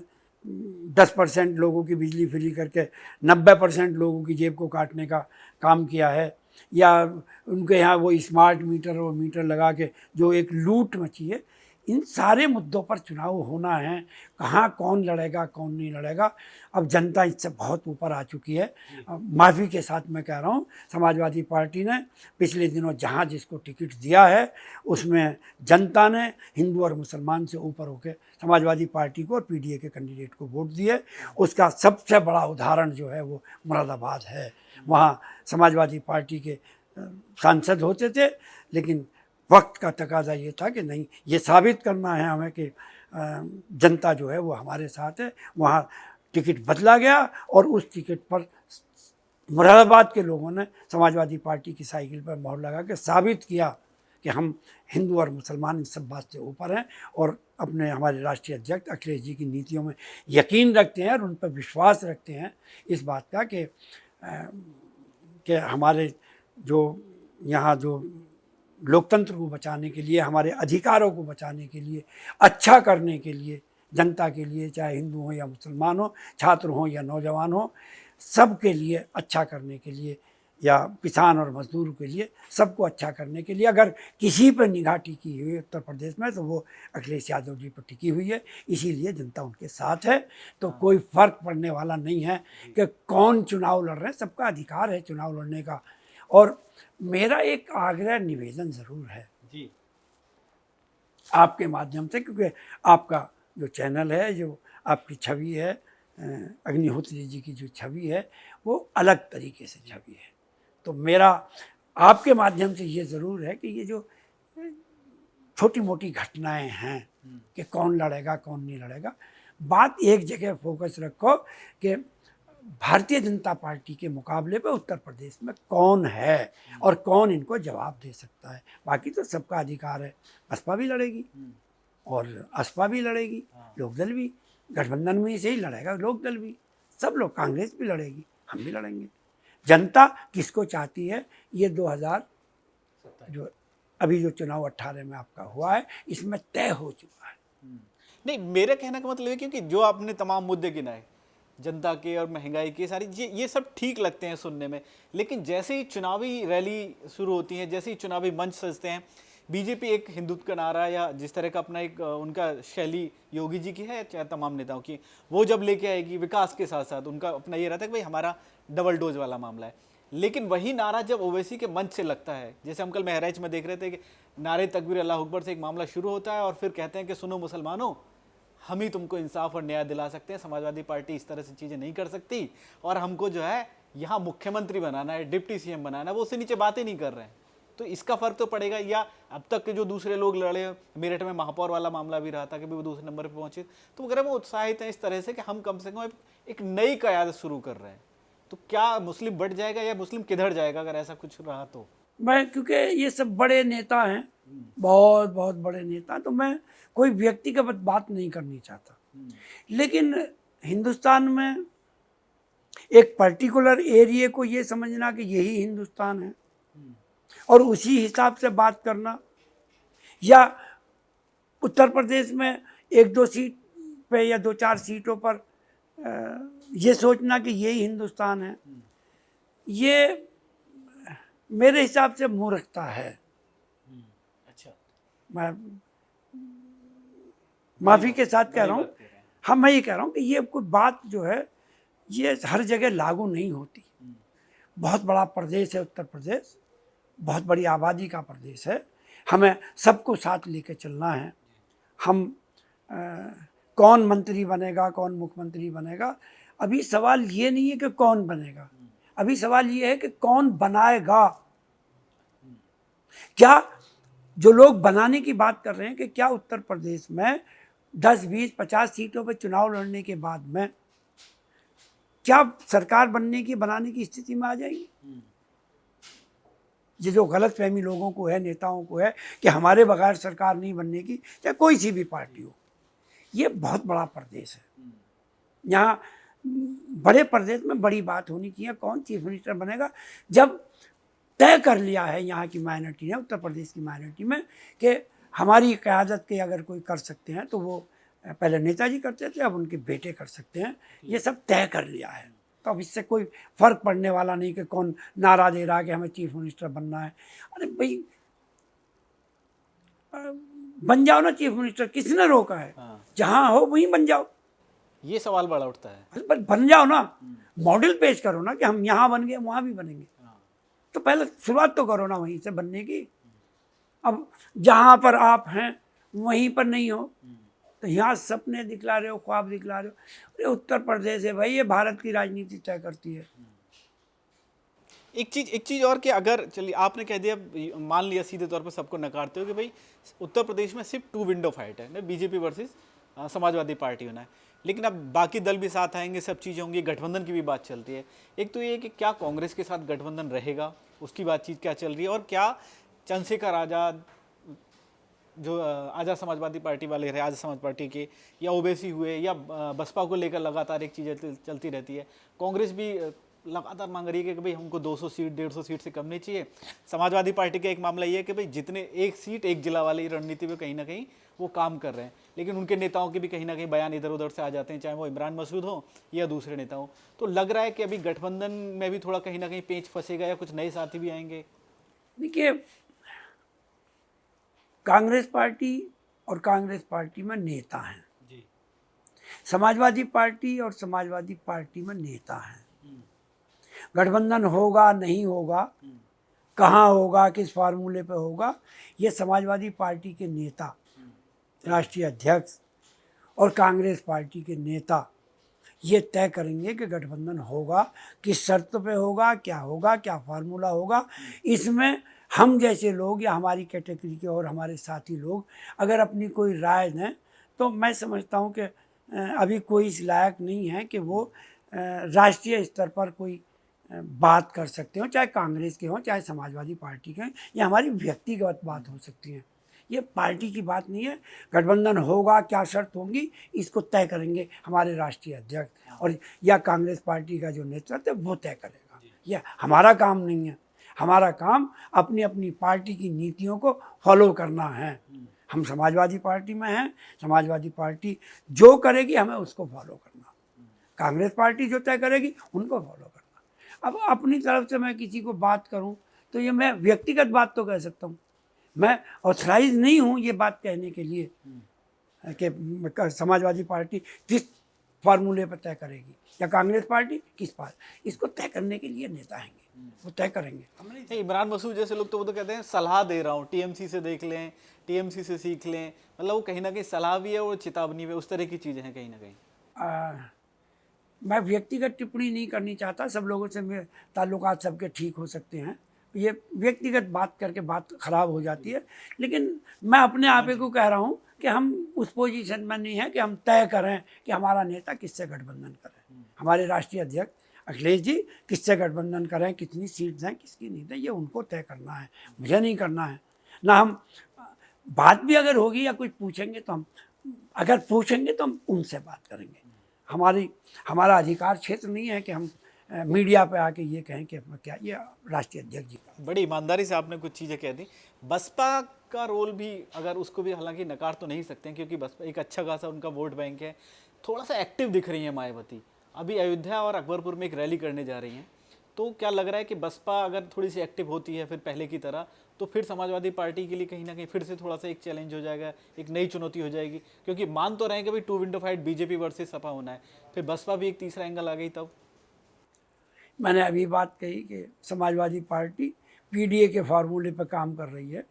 10% लोगों की बिजली फ्री करके 90% लोगों की जेब को काटने का काम किया है, या उनके यहाँ वो स्मार्ट मीटर और मीटर लगा के जो एक लूट मची है। इन सारे मुद्दों पर चुनाव होना है, कहाँ कौन लड़ेगा कौन नहीं लड़ेगा, अब जनता इससे बहुत ऊपर आ चुकी है। माफ़ी के साथ मैं कह रहा हूँ, समाजवादी पार्टी ने पिछले दिनों जहाँ जिसको टिकट दिया है उसमें जनता ने हिंदू और मुसलमान से ऊपर होकर समाजवादी पार्टी को और पीडीए के कैंडिडेट को वोट दिए। उसका सबसे बड़ा उदाहरण जो है वो मुरादाबाद है। वहाँ समाजवादी पार्टी के सांसद होते थे, लेकिन वक्त का तकाजा ये था कि नहीं, ये साबित करना है हमें कि जनता जो है वो हमारे साथ है। वहाँ टिकट बदला गया और उस टिकट पर मुरादाबाद के लोगों ने समाजवादी पार्टी की साइकिल पर मोहर लगा के साबित किया कि हम हिंदू और मुसलमान इस सब बात से ऊपर हैं और अपने हमारे राष्ट्रीय अध्यक्ष अखिलेश जी की नीतियों में यकीन रखते हैं और उन पर विश्वास रखते हैं इस बात का कि हमारे जो यहाँ जो लोकतंत्र को बचाने के लिए, हमारे अधिकारों को बचाने के लिए, अच्छा करने के लिए, जनता के लिए, चाहे हिंदू हो या मुसलमान हो, छात्र हो या नौजवान हो, सब के लिए अच्छा करने के लिए, या किसान और मजदूर के लिए, सबको अच्छा करने के लिए अगर किसी पर निगाह टिकी हुई है उत्तर प्रदेश में तो वो अखिलेश यादव जी पर टिकी हुई है। इसीलिए जनता उनके साथ है। तो कोई फ़र्क पड़ने वाला नहीं है कि कौन चुनाव लड़ रहे हैं, सबका अधिकार है चुनाव लड़ने का। और मेरा एक आग्रह निवेदन ज़रूर है जी, आपके माध्यम से, क्योंकि आपका जो चैनल है, जो आपकी छवि है, अग्निहोत्री जी की जो छवि है वो अलग तरीके से छवि है। तो मेरा आपके माध्यम से ये ज़रूर है कि ये जो छोटी मोटी घटनाएं हैं कि कौन लड़ेगा कौन नहीं लड़ेगा, बात एक जगह फोकस रखो कि भारतीय जनता पार्टी के मुकाबले पे उत्तर प्रदेश में कौन है और कौन इनको जवाब दे सकता है। बाकी तो सबका अधिकार है, बसपा भी लड़ेगी और असपा भी लड़ेगी, लोकदल भी, गठबंधन में से ही लड़ेगा लोकदल भी, सब लोग, कांग्रेस भी लड़ेगी, हम भी लड़ेंगे। जनता किसको चाहती है ये 2000 जो अभी जो चुनाव 18 में आपका हुआ है इसमें तय हो चुका है। नहीं, मेरे कहने का मतलब है क्योंकि जो आपने तमाम मुद्दे गिनाए, जनता के और महंगाई के, सारी ये सब ठीक लगते हैं सुनने में, लेकिन जैसे ही चुनावी रैली शुरू होती है, जैसे ही चुनावी मंच सजते हैं, बीजेपी एक हिंदुत्व का नारा या जिस तरह का अपना एक उनका शैली योगी जी की है चाहे तमाम नेताओं की, वो जब लेके आएगी विकास के साथ साथ उनका अपना ये रहता है कि भाई हमारा डबल डोज वाला मामला है। लेकिन वही नारा जब ओवैसी के मंच से लगता है, जैसे हम कल महराज में देख रहे थे कि नारे तकबीर अल्लाह अकबर से एक मामला शुरू होता है और फिर कहते हैं कि सुनो मुसलमानों, हम ही तुमको इंसाफ और न्याय दिला सकते हैं, समाजवादी पार्टी इस तरह से चीज़ें नहीं कर सकती और हमको जो है यहाँ मुख्यमंत्री बनाना है, डिप्टी सीएम बनाना है, वो उससे नीचे बातें नहीं कर रहे हैं। तो इसका फर्क तो पड़ेगा। या अब तक के जो दूसरे लोग लड़े, मेरठ में महापौर वाला मामला भी रहा था कि वो दूसरे नंबर पर पहुंचे, तो अगर वो उत्साहित हैं इस तरह से कि हम कम से कम एक नई क़यादत शुरू कर रहे हैं, तो क्या मुस्लिम बढ़ जाएगा या मुस्लिम किधर जाएगा अगर ऐसा कुछ रहा तो? मैं, क्योंकि ये सब बड़े नेता हैं, बहुत बहुत बड़े नेता, तो मैं कोई व्यक्तिगत बात नहीं करनी चाहता। लेकिन हिंदुस्तान में एक पर्टिकुलर एरिया को ये समझना कि यही हिंदुस्तान है और उसी हिसाब से बात करना, या उत्तर प्रदेश में एक दो सीट पे या दो चार सीटों पर ये सोचना कि यही हिंदुस्तान है, ये मेरे हिसाब से मूर्खता है। अच्छा, मैं माफ़ी के साथ कह रहा हूँ, हाँ मैं ये कह रहा हूँ कि ये कोई बात जो है ये हर जगह लागू नहीं होती। बहुत बड़ा प्रदेश है उत्तर प्रदेश, बहुत बड़ी आबादी का प्रदेश है, हमें सबको साथ लेके चलना है। हम कौन मंत्री बनेगा कौन मुख्यमंत्री बनेगा, अभी सवाल ये नहीं है कि कौन बनेगा, अभी सवाल ये है कि कौन बनाएगा। क्या जो लोग बनाने की बात कर रहे हैं कि क्या उत्तर प्रदेश में 10, 20, 50 सीटों पर चुनाव लड़ने के बाद में क्या सरकार बनाने की स्थिति में आ जाएगी? ये जो गलतफहमी लोगों को है, नेताओं को है कि हमारे बगैर सरकार नहीं बनने की, चाहे कोई सी भी पार्टी हो, ये बहुत बड़ा प्रदेश है। यहाँ बड़े प्रदेश में बड़ी बात होनी चाहिए कौन चीफ मिनिस्टर बनेगा, जब तय कर लिया है यहाँ की माइनॉरिटी ने, उत्तर प्रदेश की माइनॉरिटी में, कि हमारी क़यादत के अगर कोई कर सकते हैं तो वो पहले नेताजी करते थे, अब उनके बेटे कर सकते हैं, ये सब तय कर लिया है। तो अब इससे कोई फ़र्क पड़ने वाला नहीं कि कौन नारा दे रहा है कि हमें चीफ मिनिस्टर बनना है। अरे भाई, बन जाओ ना चीफ मिनिस्टर, किसने रोका है? जहां हो वहीं बन जाओ, ये सवाल बड़ा उठता है। पर बन जाओ ना, मॉडल पेश करो ना कि हम यहाँ बन गए वहां भी बनेंगे। तो पहले शुरुआत तो करो ना वहीं से बनने की। अब जहां पर आप हैं वहीं पर नहीं हो, तो यहाँ सपने दिखला रहे हो, ख्वाब दिखला रहे हो। अरे उत्तर प्रदेश है भाई, ये भारत की राजनीति तय करती है। एक चीज और कि अगर चलिए आपने कह दिया, मान लिया सीधे तौर पर सबको नकारते हो कि भाई उत्तर प्रदेश में सिर्फ 2 विंडो फाइट है ना, बीजेपी वर्सेस समाजवादी पार्टी होना है, लेकिन अब बाकी दल भी साथ आएंगे, सब चीज़ें होंगी, गठबंधन की भी बात चलती है। एक तो ये कि क्या कांग्रेस के साथ गठबंधन रहेगा, उसकी बातचीत क्या चल रही है, और क्या चंद्रशेखर आज़ाद जो आज़ाद समाजवादी पार्टी वाले रहे, आज़ाद समाज पार्टी के, या ओवैसी हुए, या बसपा को लेकर लगातार एक चीज़ चलती रहती है। कांग्रेस भी लगातार मांग रही है कि भाई हमको 200 सीट 150 सीट से कम नहीं चाहिए। समाजवादी पार्टी का एक मामला ये है कि भाई जितने एक सीट एक जिला वाली रणनीति में कहीं ना कहीं वो काम कर रहे हैं, लेकिन उनके नेताओं के भी कहीं ना कहीं बयान इधर उधर से आ जाते हैं, चाहे वो इमरान मसूद हो या दूसरे नेता हो। तो लग रहा है कि अभी गठबंधन में भी थोड़ा कहीं ना कहीं पेंच फंसेगा, या कुछ नए साथी भी आएंगे। देखिए, कांग्रेस पार्टी और कांग्रेस पार्टी में नेता हैं, समाजवादी पार्टी और समाजवादी पार्टी में नेता हैं। गठबंधन होगा नहीं होगा, कहाँ होगा, किस फार्मूले पे होगा, ये समाजवादी पार्टी के नेता, राष्ट्रीय अध्यक्ष और कांग्रेस पार्टी के नेता ये तय करेंगे कि गठबंधन होगा, किस शर्त पे होगा, क्या फार्मूला होगा। इसमें हम जैसे लोग या हमारी कैटेगरी के और हमारे साथी लोग अगर अपनी कोई राय दें, तो मैं समझता हूँ कि अभी कोई इस लायक नहीं है कि वो राष्ट्रीय स्तर पर कोई बात कर सकते हो, चाहे कांग्रेस के हों चाहे समाजवादी पार्टी के हों। ये हमारी व्यक्तिगत बात हो सकती है, ये पार्टी की बात नहीं है। गठबंधन होगा, क्या शर्त होंगी, इसको तय करेंगे हमारे राष्ट्रीय अध्यक्ष और या कांग्रेस पार्टी का जो नेतृत्व है वो तय करेगा। यह हमारा काम नहीं है। हमारा काम अपनी अपनी पार्टी की नीतियों को फॉलो करना है। हम समाजवादी पार्टी में हैं, समाजवादी पार्टी जो करेगी हमें उसको फॉलो करना, कांग्रेस पार्टी जो तय करेगी उनको फॉलो करना। अब अपनी तरफ से मैं किसी को बात करूं तो ये मैं व्यक्तिगत बात तो कह सकता हूं, मैं ऑथराइज नहीं हूं ये बात कहने के लिए कि समाजवादी पार्टी किस फार्मूले पर तय करेगी या कांग्रेस पार्टी किस पार, इसको तय करने के लिए नेता आएंगे, वो तय करेंगे। इमरान मसूद जैसे लोग तो वो तो कहते हैं सलाह दे रहा हूँ, टीएमसी से देख लें, टीएमसी से सीख लें, मतलब वो कहीं ना कहीं सलाह भी है और चेतावनी भी, उस तरह की चीज़ें हैं कहीं ना कहीं। मैं व्यक्तिगत टिप्पणी नहीं करनी चाहता, सब लोगों से मेरे ताल्लुकात सबके ठीक हो सकते हैं, ये व्यक्तिगत बात करके बात खराब हो जाती है। लेकिन मैं अपने आप को कह रहा हूँ कि हम उस पोजीशन में नहीं है कि हम तय करें कि हमारा नेता किससे गठबंधन करें। हमारे राष्ट्रीय अध्यक्ष अखिलेश जी किससे गठबंधन करें, कितनी सीट दें, किसकी नहीं दें, ये उनको तय करना है, मुझे नहीं करना है ना। हम बात भी अगर होगी या कुछ पूछेंगे तो हम अगर पूछेंगे तो हम उनसे बात करेंगे। हमारा अधिकार क्षेत्र नहीं है कि हम मीडिया पे आके ये कहें कि क्या, ये राष्ट्रीय अध्यक्ष जी का। बड़ी ईमानदारी से आपने कुछ चीज़ें कह दी। बसपा का रोल भी अगर उसको भी हालांकि नकार तो नहीं सकते हैं, क्योंकि बसपा एक अच्छा खासा उनका वोट बैंक है, थोड़ा सा एक्टिव दिख रही है मायावती। अभी अयोध्या और अकबरपुर में एक रैली करने जा रही हैं, तो क्या लग रहा है कि बसपा अगर थोड़ी सी एक्टिव होती है फिर पहले की तरह, तो फिर समाजवादी पार्टी के लिए कहीं ना कहीं फिर से थोड़ा सा एक चैलेंज हो जाएगा, एक नई चुनौती हो जाएगी, क्योंकि मान तो रहे हैं कि भाई 2 window fight BJP versus Sapa होना है, फिर बसपा भी एक तीसरा एंगल आ गई। तब मैंने अभी बात कही कि समाजवादी पार्टी पीडीए के फार्मूले पर काम कर रही है,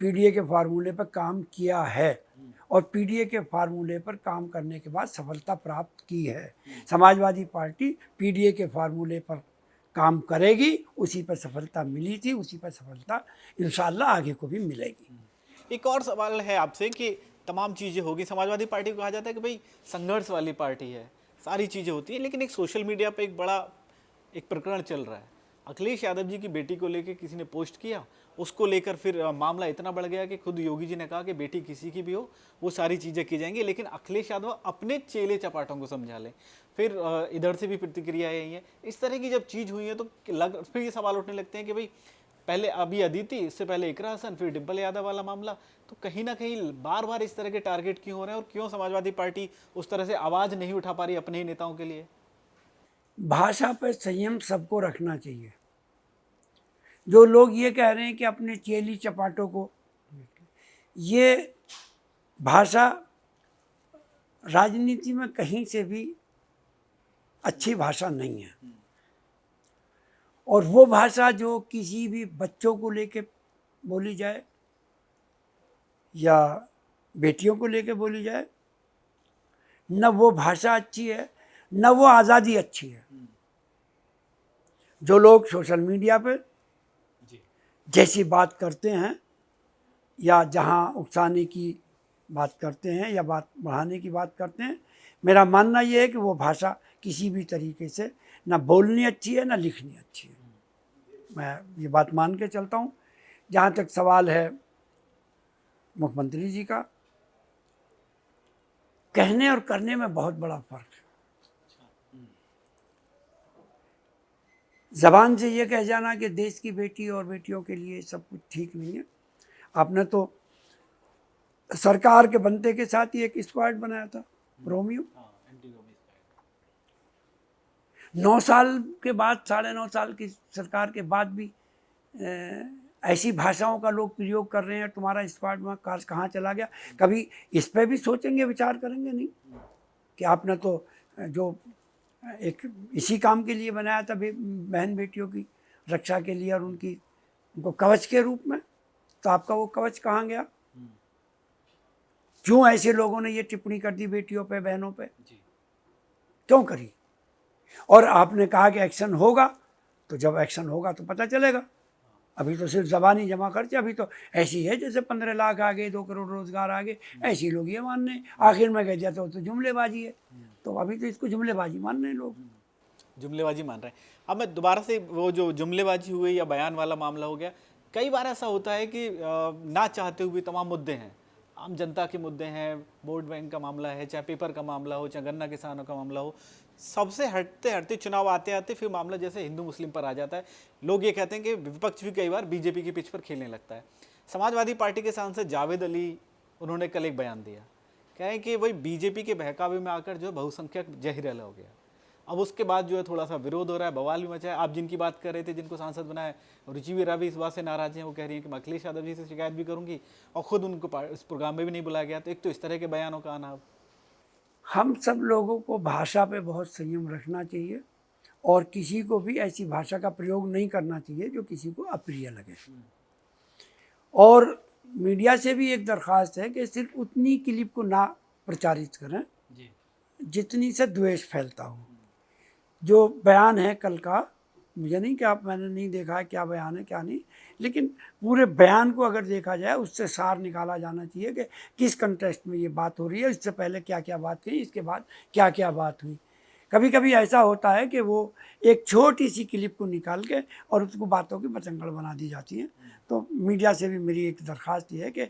पीडीए के फार्मूले पर काम किया है और पीडीए के फार्मूले पर काम करने के बाद सफलता प्राप्त की है। समाजवादी पार्टी पीडीए के फार्मूले पर काम करेगी, उसी पर सफलता मिली थी, उसी पर सफलता इंशाल्लाह आगे को भी मिलेगी। एक और सवाल है आपसे कि तमाम चीज़ें होगी, समाजवादी पार्टी को कहा जाता है कि भाई संघर्ष वाली पार्टी है, सारी चीज़ें होती है, लेकिन एक सोशल मीडिया पे एक बड़ा एक प्रकरण चल रहा है। अखिलेश यादव जी की बेटी को लेकर किसी ने पोस्ट किया, उसको लेकर फिर मामला इतना बढ़ गया कि खुद योगी जी ने कहा कि बेटी किसी की भी हो वो सारी चीज़ें की जाएंगी, लेकिन अखिलेश यादव अपने चेले चपाटों को समझा लें। फिर इधर से भी प्रतिक्रिया आई है। इस तरह की जब चीज़ हुई है तो फिर ये सवाल उठने लगते हैं कि भाई पहले अभी अदिति, इससे पहले इकरा हसन, फिर डिम्पल यादव वाला मामला, तो कहीं ना कहीं बार बार इस तरह के टारगेट क्यों हो रहे हैं, और क्यों समाजवादी पार्टी उस तरह से आवाज़ नहीं उठा पा रही अपने ही नेताओं के लिए? भाषा पर संयम सबको रखना चाहिए। जो लोग ये कह रहे हैं कि अपने चेली चपाटों को, ये भाषा राजनीति में कहीं से भी अच्छी भाषा नहीं है। और वो भाषा जो किसी भी बच्चों को लेके बोली जाए या बेटियों को लेके बोली जाए, न वो भाषा अच्छी है, न वो आज़ादी अच्छी है। जो लोग सोशल मीडिया पे जैसी बात करते हैं या जहाँ उकसाने की बात करते हैं या बात बढ़ाने की बात करते हैं, मेरा मानना ये है कि वो भाषा किसी भी तरीके से ना बोलनी अच्छी है ना लिखनी अच्छी है। मैं ये बात मान के चलता हूँ। जहाँ तक सवाल है मुख्यमंत्री जी का, कहने और करने में बहुत बड़ा फर्क है। ज़बान से ये कह जाना कि देश की बेटी और बेटियों के लिए सब कुछ ठीक नहीं है। आपने तो सरकार के बनते के साथ ही एक स्क्वाड बनाया था, रोमियो। 9 साल के बाद, 9.5 साल की सरकार के बाद भी ऐसी भाषाओं का लोग प्रयोग कर रहे हैं। तुम्हारा स्क्वाड में कहाँ चला गया? कभी इस पे भी सोचेंगे, विचार करेंगे नहीं कि आपने तो जो एक इसी काम के लिए बनाया था, बहन बेटियों की रक्षा के लिए और उनको कवच के रूप में, तो आपका वो कवच कहाँ गया? क्यों ऐसे लोगों ने ये टिप्पणी कर दी बेटियों पे, बहनों पे? क्यों करी? और आपने कहा कि एक्शन होगा, तो जब एक्शन होगा तो पता चलेगा। अभी तो सिर्फ ज़बानी जमा खर्च, अभी तो ऐसी है जैसे 15 लाख आ गए, 2 करोड़ रोजगार आ गए, ऐसे लोग ये मान रहे हैं। आखिर में कह दिया तो जुमलेबाजी है, तो अभी तो इसको जुमलेबाजी मान रहे हैं लोग। जुमलेबाजी मान रहे हैं। अब मैं दोबारा से वो जो जुमलेबाजी हुई या बयान वाला मामला हो गया, कई बार ऐसा होता है कि ना चाहते हुए तमाम मुद्दे हैं, आम जनता के मुद्दे हैं, वोट बैंक का मामला है, चाहे पेपर का मामला हो, चाहे गन्ना किसानों का मामला हो, सबसे हटते हटते चुनाव आते आते फिर मामला जैसे हिंदू मुस्लिम पर आ जाता है। लोग ये कहते हैं कि विपक्ष भी कई बार बीजेपी के पिच पर खेलने लगता है। समाजवादी पार्टी के सांसद जावेद अली, उन्होंने कल एक बयान दिया, कहें कि वही बीजेपी के बहकावे में आकर जो बहुसंख्यक जहरीला हो गया। अब उसके बाद जो है थोड़ा सा विरोध हो रहा है, बवाल भी मचा है। आप जिनकी बात कर रहे थे, जिनको सांसद बनाया, रुचि वीरा भी इस बात से नाराज हैं। वो कह रही हैं कि मैं अखिलेश यादव जी से शिकायत भी करूंगी, और खुद उनको इस प्रोग्राम में भी नहीं बुलाया गया। तो एक तो इस तरह के बयानों का आना। हम सब लोगों को भाषा पे बहुत संयम रखना चाहिए और किसी को भी ऐसी भाषा का प्रयोग नहीं करना चाहिए जो किसी को अप्रिय लगे। और मीडिया से भी एक दरख्वास्त है कि सिर्फ उतनी क्लिप को ना प्रचारित करें जितनी से द्वेष फैलता हो। जो बयान है कल का, मुझे नहीं कि मैंने नहीं देखा है क्या बयान है क्या नहीं, लेकिन पूरे बयान को अगर देखा जाए उससे सार निकाला जाना चाहिए कि किस कंटेक्स्ट में ये बात हो रही है, इससे पहले क्या क्या बात कही, इसके बाद क्या क्या बात हुई। कभी कभी ऐसा होता है कि वो एक छोटी सी क्लिप को निकाल के और उसको बातों की बचंगड़ बना दी जाती है। तो मीडिया से भी मेरी एक दरख्वास्त ये है कि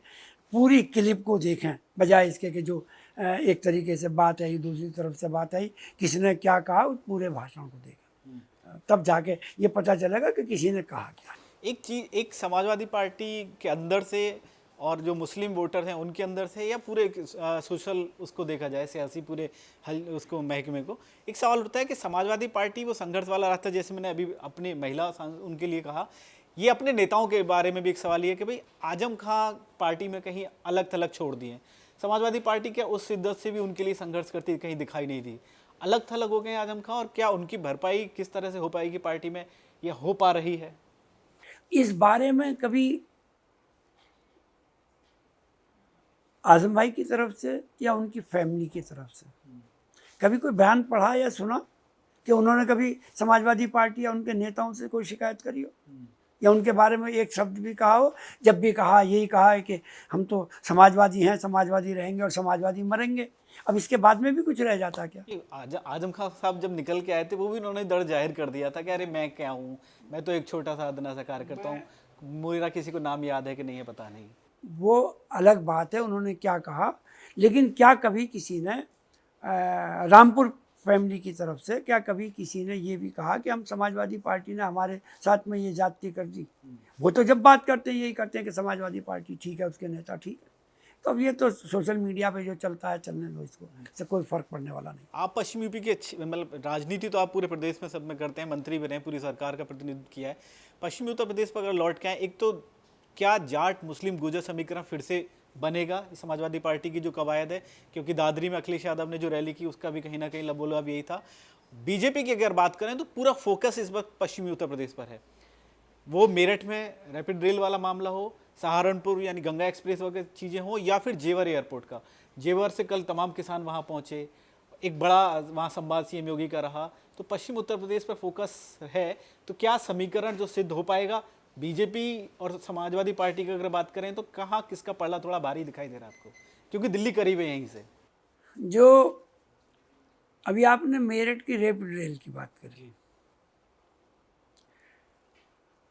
पूरी क्लिप को देखें, बजाय इसके कि जो एक तरीके से बात आई, दूसरी तरफ से बात आई, किसने क्या कहा, उस पूरे भाषण को देखें, तब जाके ये पता चलेगा कि किसी ने कहा क्या। एक चीज, एक समाजवादी पार्टी के अंदर से और जो मुस्लिम वोटर हैं उनके अंदर से, या पूरे सोशल उसको देखा जाए, सियासी पूरे उसको महकमे को, एक सवाल उठता है कि समाजवादी पार्टी वो संघर्ष वाला रास्ता, जैसे मैंने अभी अपने महिला उनके लिए कहा, ये अपने नेताओं के बारे में भी एक सवाल ये है कि भाई आजम खां पार्टी में कहीं अलग थलग छोड़ दिए। समाजवादी पार्टी क्या उस शिद्दत से भी उनके लिए संघर्ष करती कहीं दिखाई नहीं दी? अलग थलग हो गए आजम खां, और क्या उनकी भरपाई किस तरह से हो पाएगी पार्टी में, यह हो पा रही है? इस बारे में कभी आजम भाई की तरफ से या उनकी फैमिली की तरफ से कभी कोई बयान पढ़ा या सुना कि उन्होंने कभी समाजवादी पार्टी या उनके नेताओं से कोई शिकायत करी हो, या उनके बारे में एक शब्द भी कहा हो? जब भी कहा यही कहा है कि हम तो समाजवादी हैं, समाजवादी रहेंगे और समाजवादी मरेंगे। अब इसके बाद में भी कुछ रह जाता क्या? आजम खान साहब जब निकल के आए थे, वो भी उन्होंने दर्द जाहिर कर दिया था कि अरे मैं क्या हूँ, मैं तो एक छोटा सा अदना सा कार्यकर्ता हूँ, मेरा किसी को नाम याद है कि नहीं है पता नहीं। वो अलग बात है उन्होंने क्या कहा, लेकिन क्या कभी किसी ने रामपुर फैमिली की तरफ से क्या कभी किसी ने ये भी कहा कि हम समाजवादी पार्टी ने हमारे साथ में ये जाति कर दी? वो तो जब बात करते हैं यही करते हैं कि समाजवादी पार्टी ठीक है, उसके नेता ठीक है। तो अब ये तो सोशल मीडिया पे जो चलता है चलने दो, इसको इससे कोई फर्क पड़ने वाला नहीं। आप पश्चिम यूपी की मतलब राजनीति तो आप पूरे प्रदेश में सब में करते हैं, मंत्री भी रहे, पूरी सरकार का प्रतिनिधित्व किया है। पश्चिमी उत्तर प्रदेश पर अगर लौट के आए, एक तो क्या जाट मुस्लिम गुर्जर समीकरण फिर से बनेगा समाजवादी पार्टी की जो कवायद है, क्योंकि दादरी में अखिलेश यादव ने जो रैली की उसका भी कहीं ना कहीं लबोलबाब यही था। बीजेपी की अगर बात करें तो पूरा फोकस इस वक्त पश्चिमी उत्तर प्रदेश पर है। वो मेरठ में रैपिड रेल वाला मामला हो, सहारनपुर यानी गंगा एक्सप्रेस वगैरह चीज़ें हो, या फिर जेवर एयरपोर्ट का। जेवर से कल तमाम किसान वहाँ पहुँचे, एक बड़ा वहाँ संवाद सीएम योगी का रहा। तो पश्चिम उत्तर प्रदेश पर फोकस है, तो क्या समीकरण जो सिद्ध हो पाएगा बीजेपी और समाजवादी पार्टी की अगर बात करें तो कहाँ किसका पल्ला थोड़ा भारी दिखाई दे रहा है आपको, क्योंकि दिल्ली करीब है यहीं से? जो अभी आपने मेरठ की रैपिड रेल की बात करी,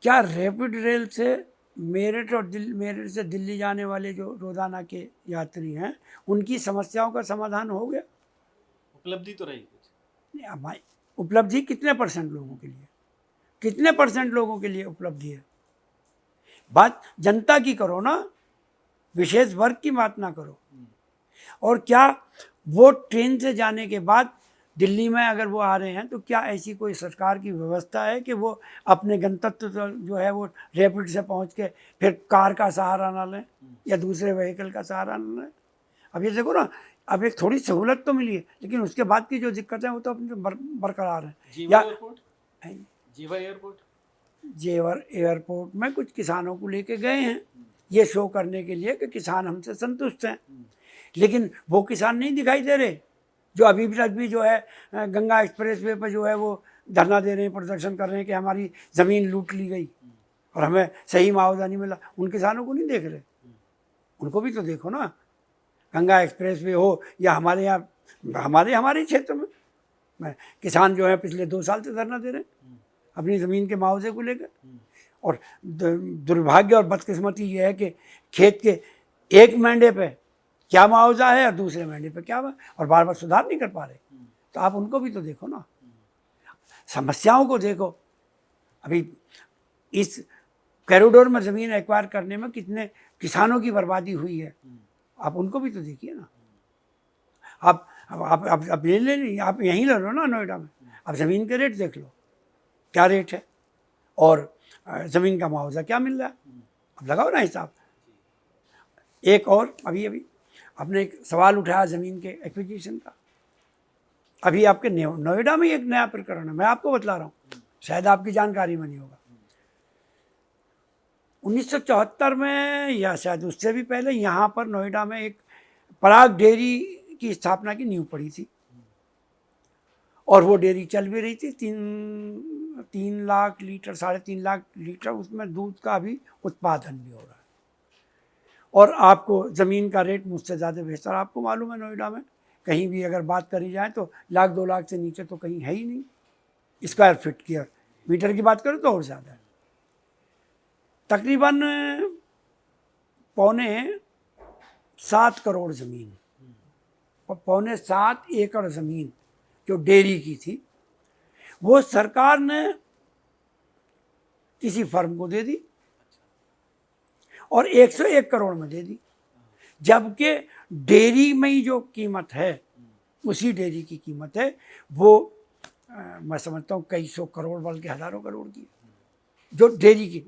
क्या रैपिड रेल से मेरठ और मेरठ से दिल्ली जाने वाले जो रोजाना के यात्री हैं उनकी समस्याओं का समाधान हो गया? उपलब्धि तो रही कुछ नहीं, हमारी उपलब्धि कितने परसेंट लोगों के लिए, कितने परसेंट लोगों के लिए उपलब्धि है? बात जनता की करो ना, विशेष वर्ग की बात ना करो। और क्या वो ट्रेन से जाने के बाद दिल्ली में अगर वो आ रहे हैं तो क्या ऐसी कोई सरकार की व्यवस्था है कि वो अपने गंतव्य जो है वो रैपिड से पहुंच के फिर कार का सहारा ना लें या दूसरे व्हीकल का सहारा ना लें? अब ये देखो ना, अब एक थोड़ी सहूलत तो मिली है, लेकिन उसके बाद की जो दिक्कतें हैं वो तो अपनी बरकरार हैं। जीवा एयरपोर्ट जेवर एयरपोर्ट में कुछ किसानों को लेके गए हैं ये शो करने के लिए कि किसान हमसे संतुष्ट हैं, लेकिन वो किसान नहीं दिखाई दे रहे जो अभी तक भी जो है गंगा एक्सप्रेसवे पर जो है वो धरना दे रहे हैं, प्रदर्शन कर रहे हैं कि हमारी ज़मीन लूट ली गई और हमें सही मुआवजा नहीं मिला। उन किसानों को नहीं देख रहे, उनको भी तो देखो ना। गंगा एक्सप्रेसवे हो या हमारे यहाँ हमारे क्षेत्र में किसान जो है पिछले 2 साल से धरना दे रहे हैं अपनी ज़मीन के मुआवजे को लेकर। और दुर्भाग्य और बदकिस्मती ये है कि खेत के एक मेंढे पे क्या मुआवजा है और दूसरे मेंढे पे क्या है, और बार बार सुधार नहीं कर पा रहे। तो आप उनको भी तो देखो ना, समस्याओं को देखो। अभी इस कॉरिडोर में ज़मीन एक्वायर करने में कितने किसानों की बर्बादी हुई है, आप उनको भी तो देखिए ना। आप ले ले, आप यहीं ले लो ना नोएडा में, आप ज़मीन के रेट देख लो क्या रेट है और ज़मीन का मुआवजा क्या मिल रहा है, अब लगाओ ना हिसाब। एक और अभी आपने एक सवाल उठाया ज़मीन के एक्विजिशन का। अभी आपके नोएडा में एक नया प्रकरण है, मैं आपको बतला रहा हूँ, शायद आपकी जानकारी में नहीं होगा। 1974 में या शायद उससे भी पहले यहाँ पर नोएडा में एक पराग डेयरी की स्थापना की नींव पड़ी थी और वो डेयरी चल भी रही थी। 3 लाख लीटर 3.5 लाख लीटर उसमें दूध का भी उत्पादन भी हो रहा है। और आपको ज़मीन का रेट मुझसे ज़्यादा बेहतर आपको मालूम है, नोएडा में कहीं भी अगर बात करी जाए तो 1-2 लाख से नीचे तो कहीं है ही नहीं। स्क्वायर फीट की और मीटर की बात करें तो और ज़्यादा है। तकरीबन 7.25 करोड़ ज़मीन और 7.25 एकड़ ज़मीन जो डेयरी की थी वो सरकार ने किसी फर्म को दे दी और 101 करोड़ में दे दी, जबकि डेयरी में ही जो कीमत है उसी डेयरी की कीमत है वो मैं समझता हूँ कई सौ करोड़ बल्कि हज़ारों करोड़ की जो डेयरी की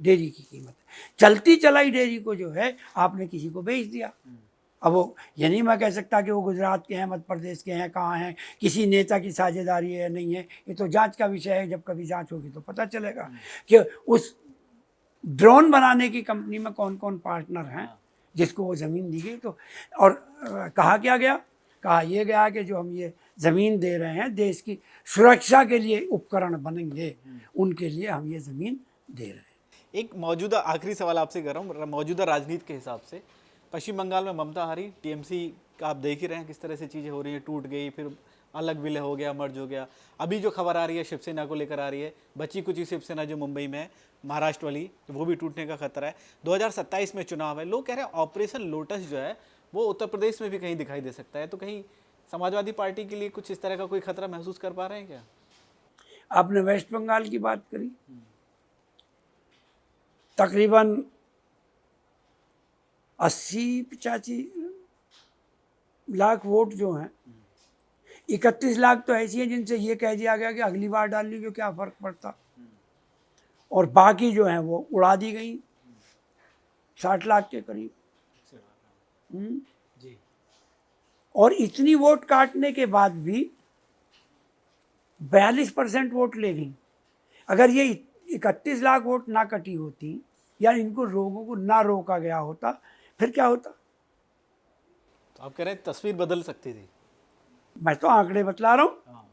कीमत है। चलती चलाई डेयरी को जो है आपने किसी को बेच दिया। अब वो ये नहीं मैं कह सकता कि वो गुजरात के हैं, मध्य प्रदेश के हैं, कहाँ हैं, किसी नेता की साझेदारी है नहीं है, ये तो जांच का विषय है। जब कभी जांच होगी तो पता चलेगा कि उस ड्रोन बनाने की कंपनी में कौन कौन पार्टनर हैं जिसको वो ज़मीन दी गई। तो और कहा क्या गया, कहा यह गया कि जो हम ये ज़मीन दे रहे हैं देश की सुरक्षा के लिए उपकरण बनेंगे, उनके लिए हम ये ज़मीन दे रहे हैं। एक मौजूदा आखिरी सवाल आपसे कर रहा हूँ, मौजूदा राजनीति के हिसाब से पश्चिम बंगाल में ममता हारी, टीएमसी का आप देख ही रहे हैं किस तरह से चीज़ें हो रही हैं, टूट गई फिर अलग विलय हो गया, मर्ज हो गया। अभी जो खबर आ रही है शिवसेना को लेकर आ रही है, बची कुछ ही शिवसेना जो मुंबई में है, महाराष्ट्र वाली, वो भी टूटने का खतरा है। 2027 में चुनाव है, लोग कह रहे हैं ऑपरेशन लोटस जो है वो उत्तर प्रदेश में भी कहीं दिखाई दे सकता है। तो कहीं समाजवादी पार्टी के लिए कुछ इस तरह का कोई खतरा महसूस कर पा रहे हैं क्या? आपने वेस्ट बंगाल की बात करी, तकरीबन 80-85 लाख वोट जो हैं, 31 लाख तो ऐसी हैं जिनसे ये कह दिया गया कि अगली बार डाल लीजिए क्या फ़र्क पड़ता, और बाकी जो हैं वो उड़ा दी गई 60 लाख के करीब। जी। और इतनी वोट काटने के बाद भी 42% वोट ले गई। अगर ये 31 लाख वोट ना कटी होती या इनको लोगों को ना रोका गया होता, फिर क्या होता? तो आप कह रहे हैं तस्वीर बदल सकती थी। मैं तो आंकड़े बतला रहा हूँ। हाँ।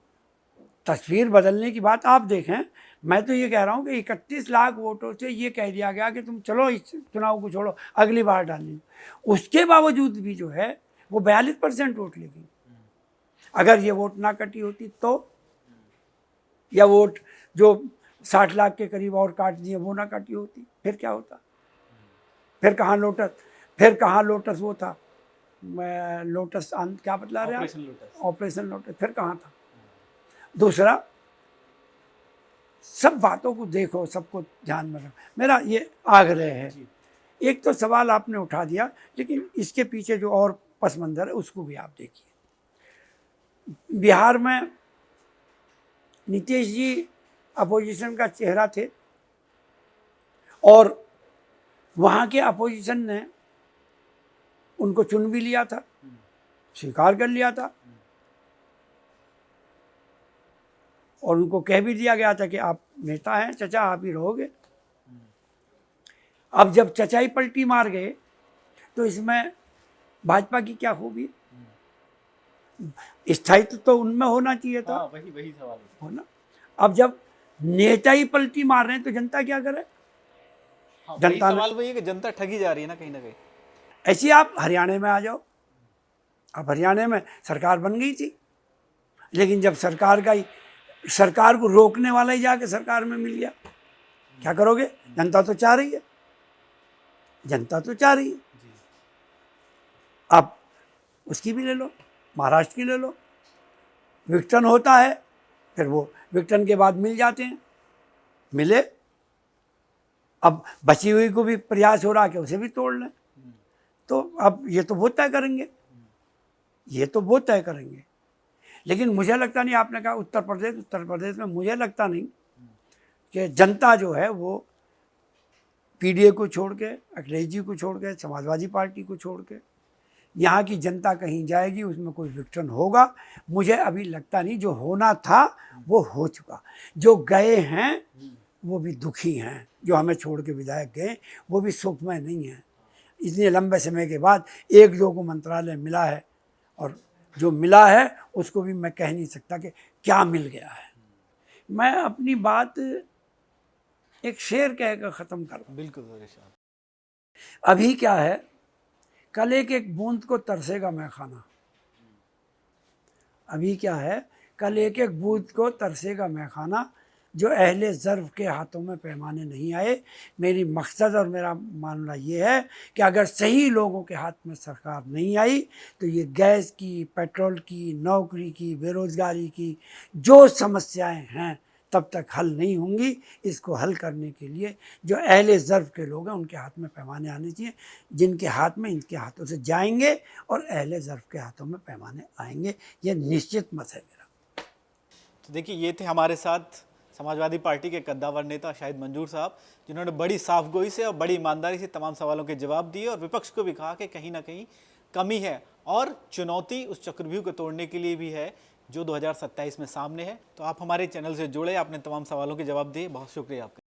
तस्वीर बदलने की बात आप देखें, मैं तो ये कह रहा हूँ कि 31 लाख वोटों से ये कह दिया गया कि तुम चलो इस चुनाव को छोड़ो, अगली बार डालनी। उसके बावजूद भी जो है वो 42% वोट ले गई। अगर ये वोट ना कटी होती तो, या वोट जो 60 लाख के करीब और काट दिए वो ना काटी होती, फिर क्या होता? फिर कहाँ लोटस वो था, लोटस क्या बतला रहे ऑपरेशन लोटस। ऑपरेशन लोटस फिर कहाँ था? दूसरा, सब बातों को देखो, सबको ध्यान में रखो। मेरा ये आग्रह है, एक तो सवाल आपने उठा दिया, लेकिन इसके पीछे जो और पस मंजर है उसको भी आप देखिए। बिहार में नीतीश जी अपोजिशन का चेहरा थे और वहाँ के अपोजिशन ने उनको चुन भी लिया था, स्वीकार कर लिया था और उनको कह भी दिया गया था कि आप नेता हैं चचा, आप ही रहोगे। अब जब चचा ही पलटी मार गए तो इसमें भाजपा की क्या खूबी? स्थायित्व तो उनमें होना चाहिए था। वही सवाल हो ना। अब जब नेता ही पलटी मार रहे हैं तो जनता क्या करे? जनता सवाल वही है कि जनता ठगी जा रही है ना कहीं ना कहीं। ऐसे ही आप हरियाणा में आ जाओ। अब हरियाणा में सरकार बन गई थी, लेकिन जब सरकार को रोकने वाला ही जाके सरकार में मिल गया, क्या करोगे? जनता तो चाह रही है, जनता तो चाह रही है। अब उसकी भी ले लो, महाराष्ट्र की ले लो। विघटन होता है, फिर वो विघटन के बाद मिल जाते हैं, मिले। अब बची हुई को भी प्रयास हो रहा है कि उसे भी तोड़ लें। तो अब ये तो वो तय करेंगे, ये तो वो तय करेंगे। लेकिन मुझे लगता नहीं, आपने कहा उत्तर प्रदेश में मुझे लगता नहीं कि जनता जो है वो पीडीए को छोड़ के, अखिलेश जी को छोड़ के, समाजवादी पार्टी को छोड़ के यहाँ की जनता कहीं जाएगी, उसमें कोई विघटन होगा। मुझे अभी लगता नहीं, जो होना था वो हो चुका। जो गए हैं वो भी दुखी हैं, जो हमें छोड़ के विधायक गए वो भी सुखमय नहीं है। इतने लंबे समय के बाद एक दो को मंत्रालय मिला है, और जो मिला है उसको भी मैं कह नहीं सकता कि क्या मिल गया है। मैं अपनी बात एक शेर कहकर ख़त्म करूँ। बिल्कुल। अभी क्या है, कल एक बूंद को तरसेगा मैखाना। अभी क्या है, कल एक बूंद को तरसेगा मैखाना, जो अहले ज़र्फ़ के हाथों में पैमाने नहीं आए। मेरी मकसद और मेरा मानना ये है कि अगर सही लोगों के हाथ में सरकार नहीं आई तो ये गैस की, पेट्रोल की, नौकरी की, बेरोज़गारी की जो समस्याएं हैं तब तक हल नहीं होंगी। इसको हल करने के लिए जो अहले ज़र्फ़ के लोग हैं उनके हाथ में पैमाने आने चाहिए, जिनके हाथ में इनके हाथों से जाएंगे और अहले ज़र्फ़ के हाथों में पैमाने आएंगे। ये निश्चित मत है मेरा। तो देखिए, ये थे हमारे साथ समाजवादी पार्टी के कद्दावर नेता शाहिद मंजूर साहब, जिन्होंने बड़ी साफगोई से और बड़ी ईमानदारी से तमाम सवालों के जवाब दिए और विपक्ष को भी कहा कि कहीं ना कहीं कमी है और चुनौती उस चक्रव्यूह को तोड़ने के लिए भी है जो 2027 में सामने है। तो आप हमारे चैनल से जुड़े, आपने तमाम सवालों के जवाब दिए, बहुत शुक्रिया आपका।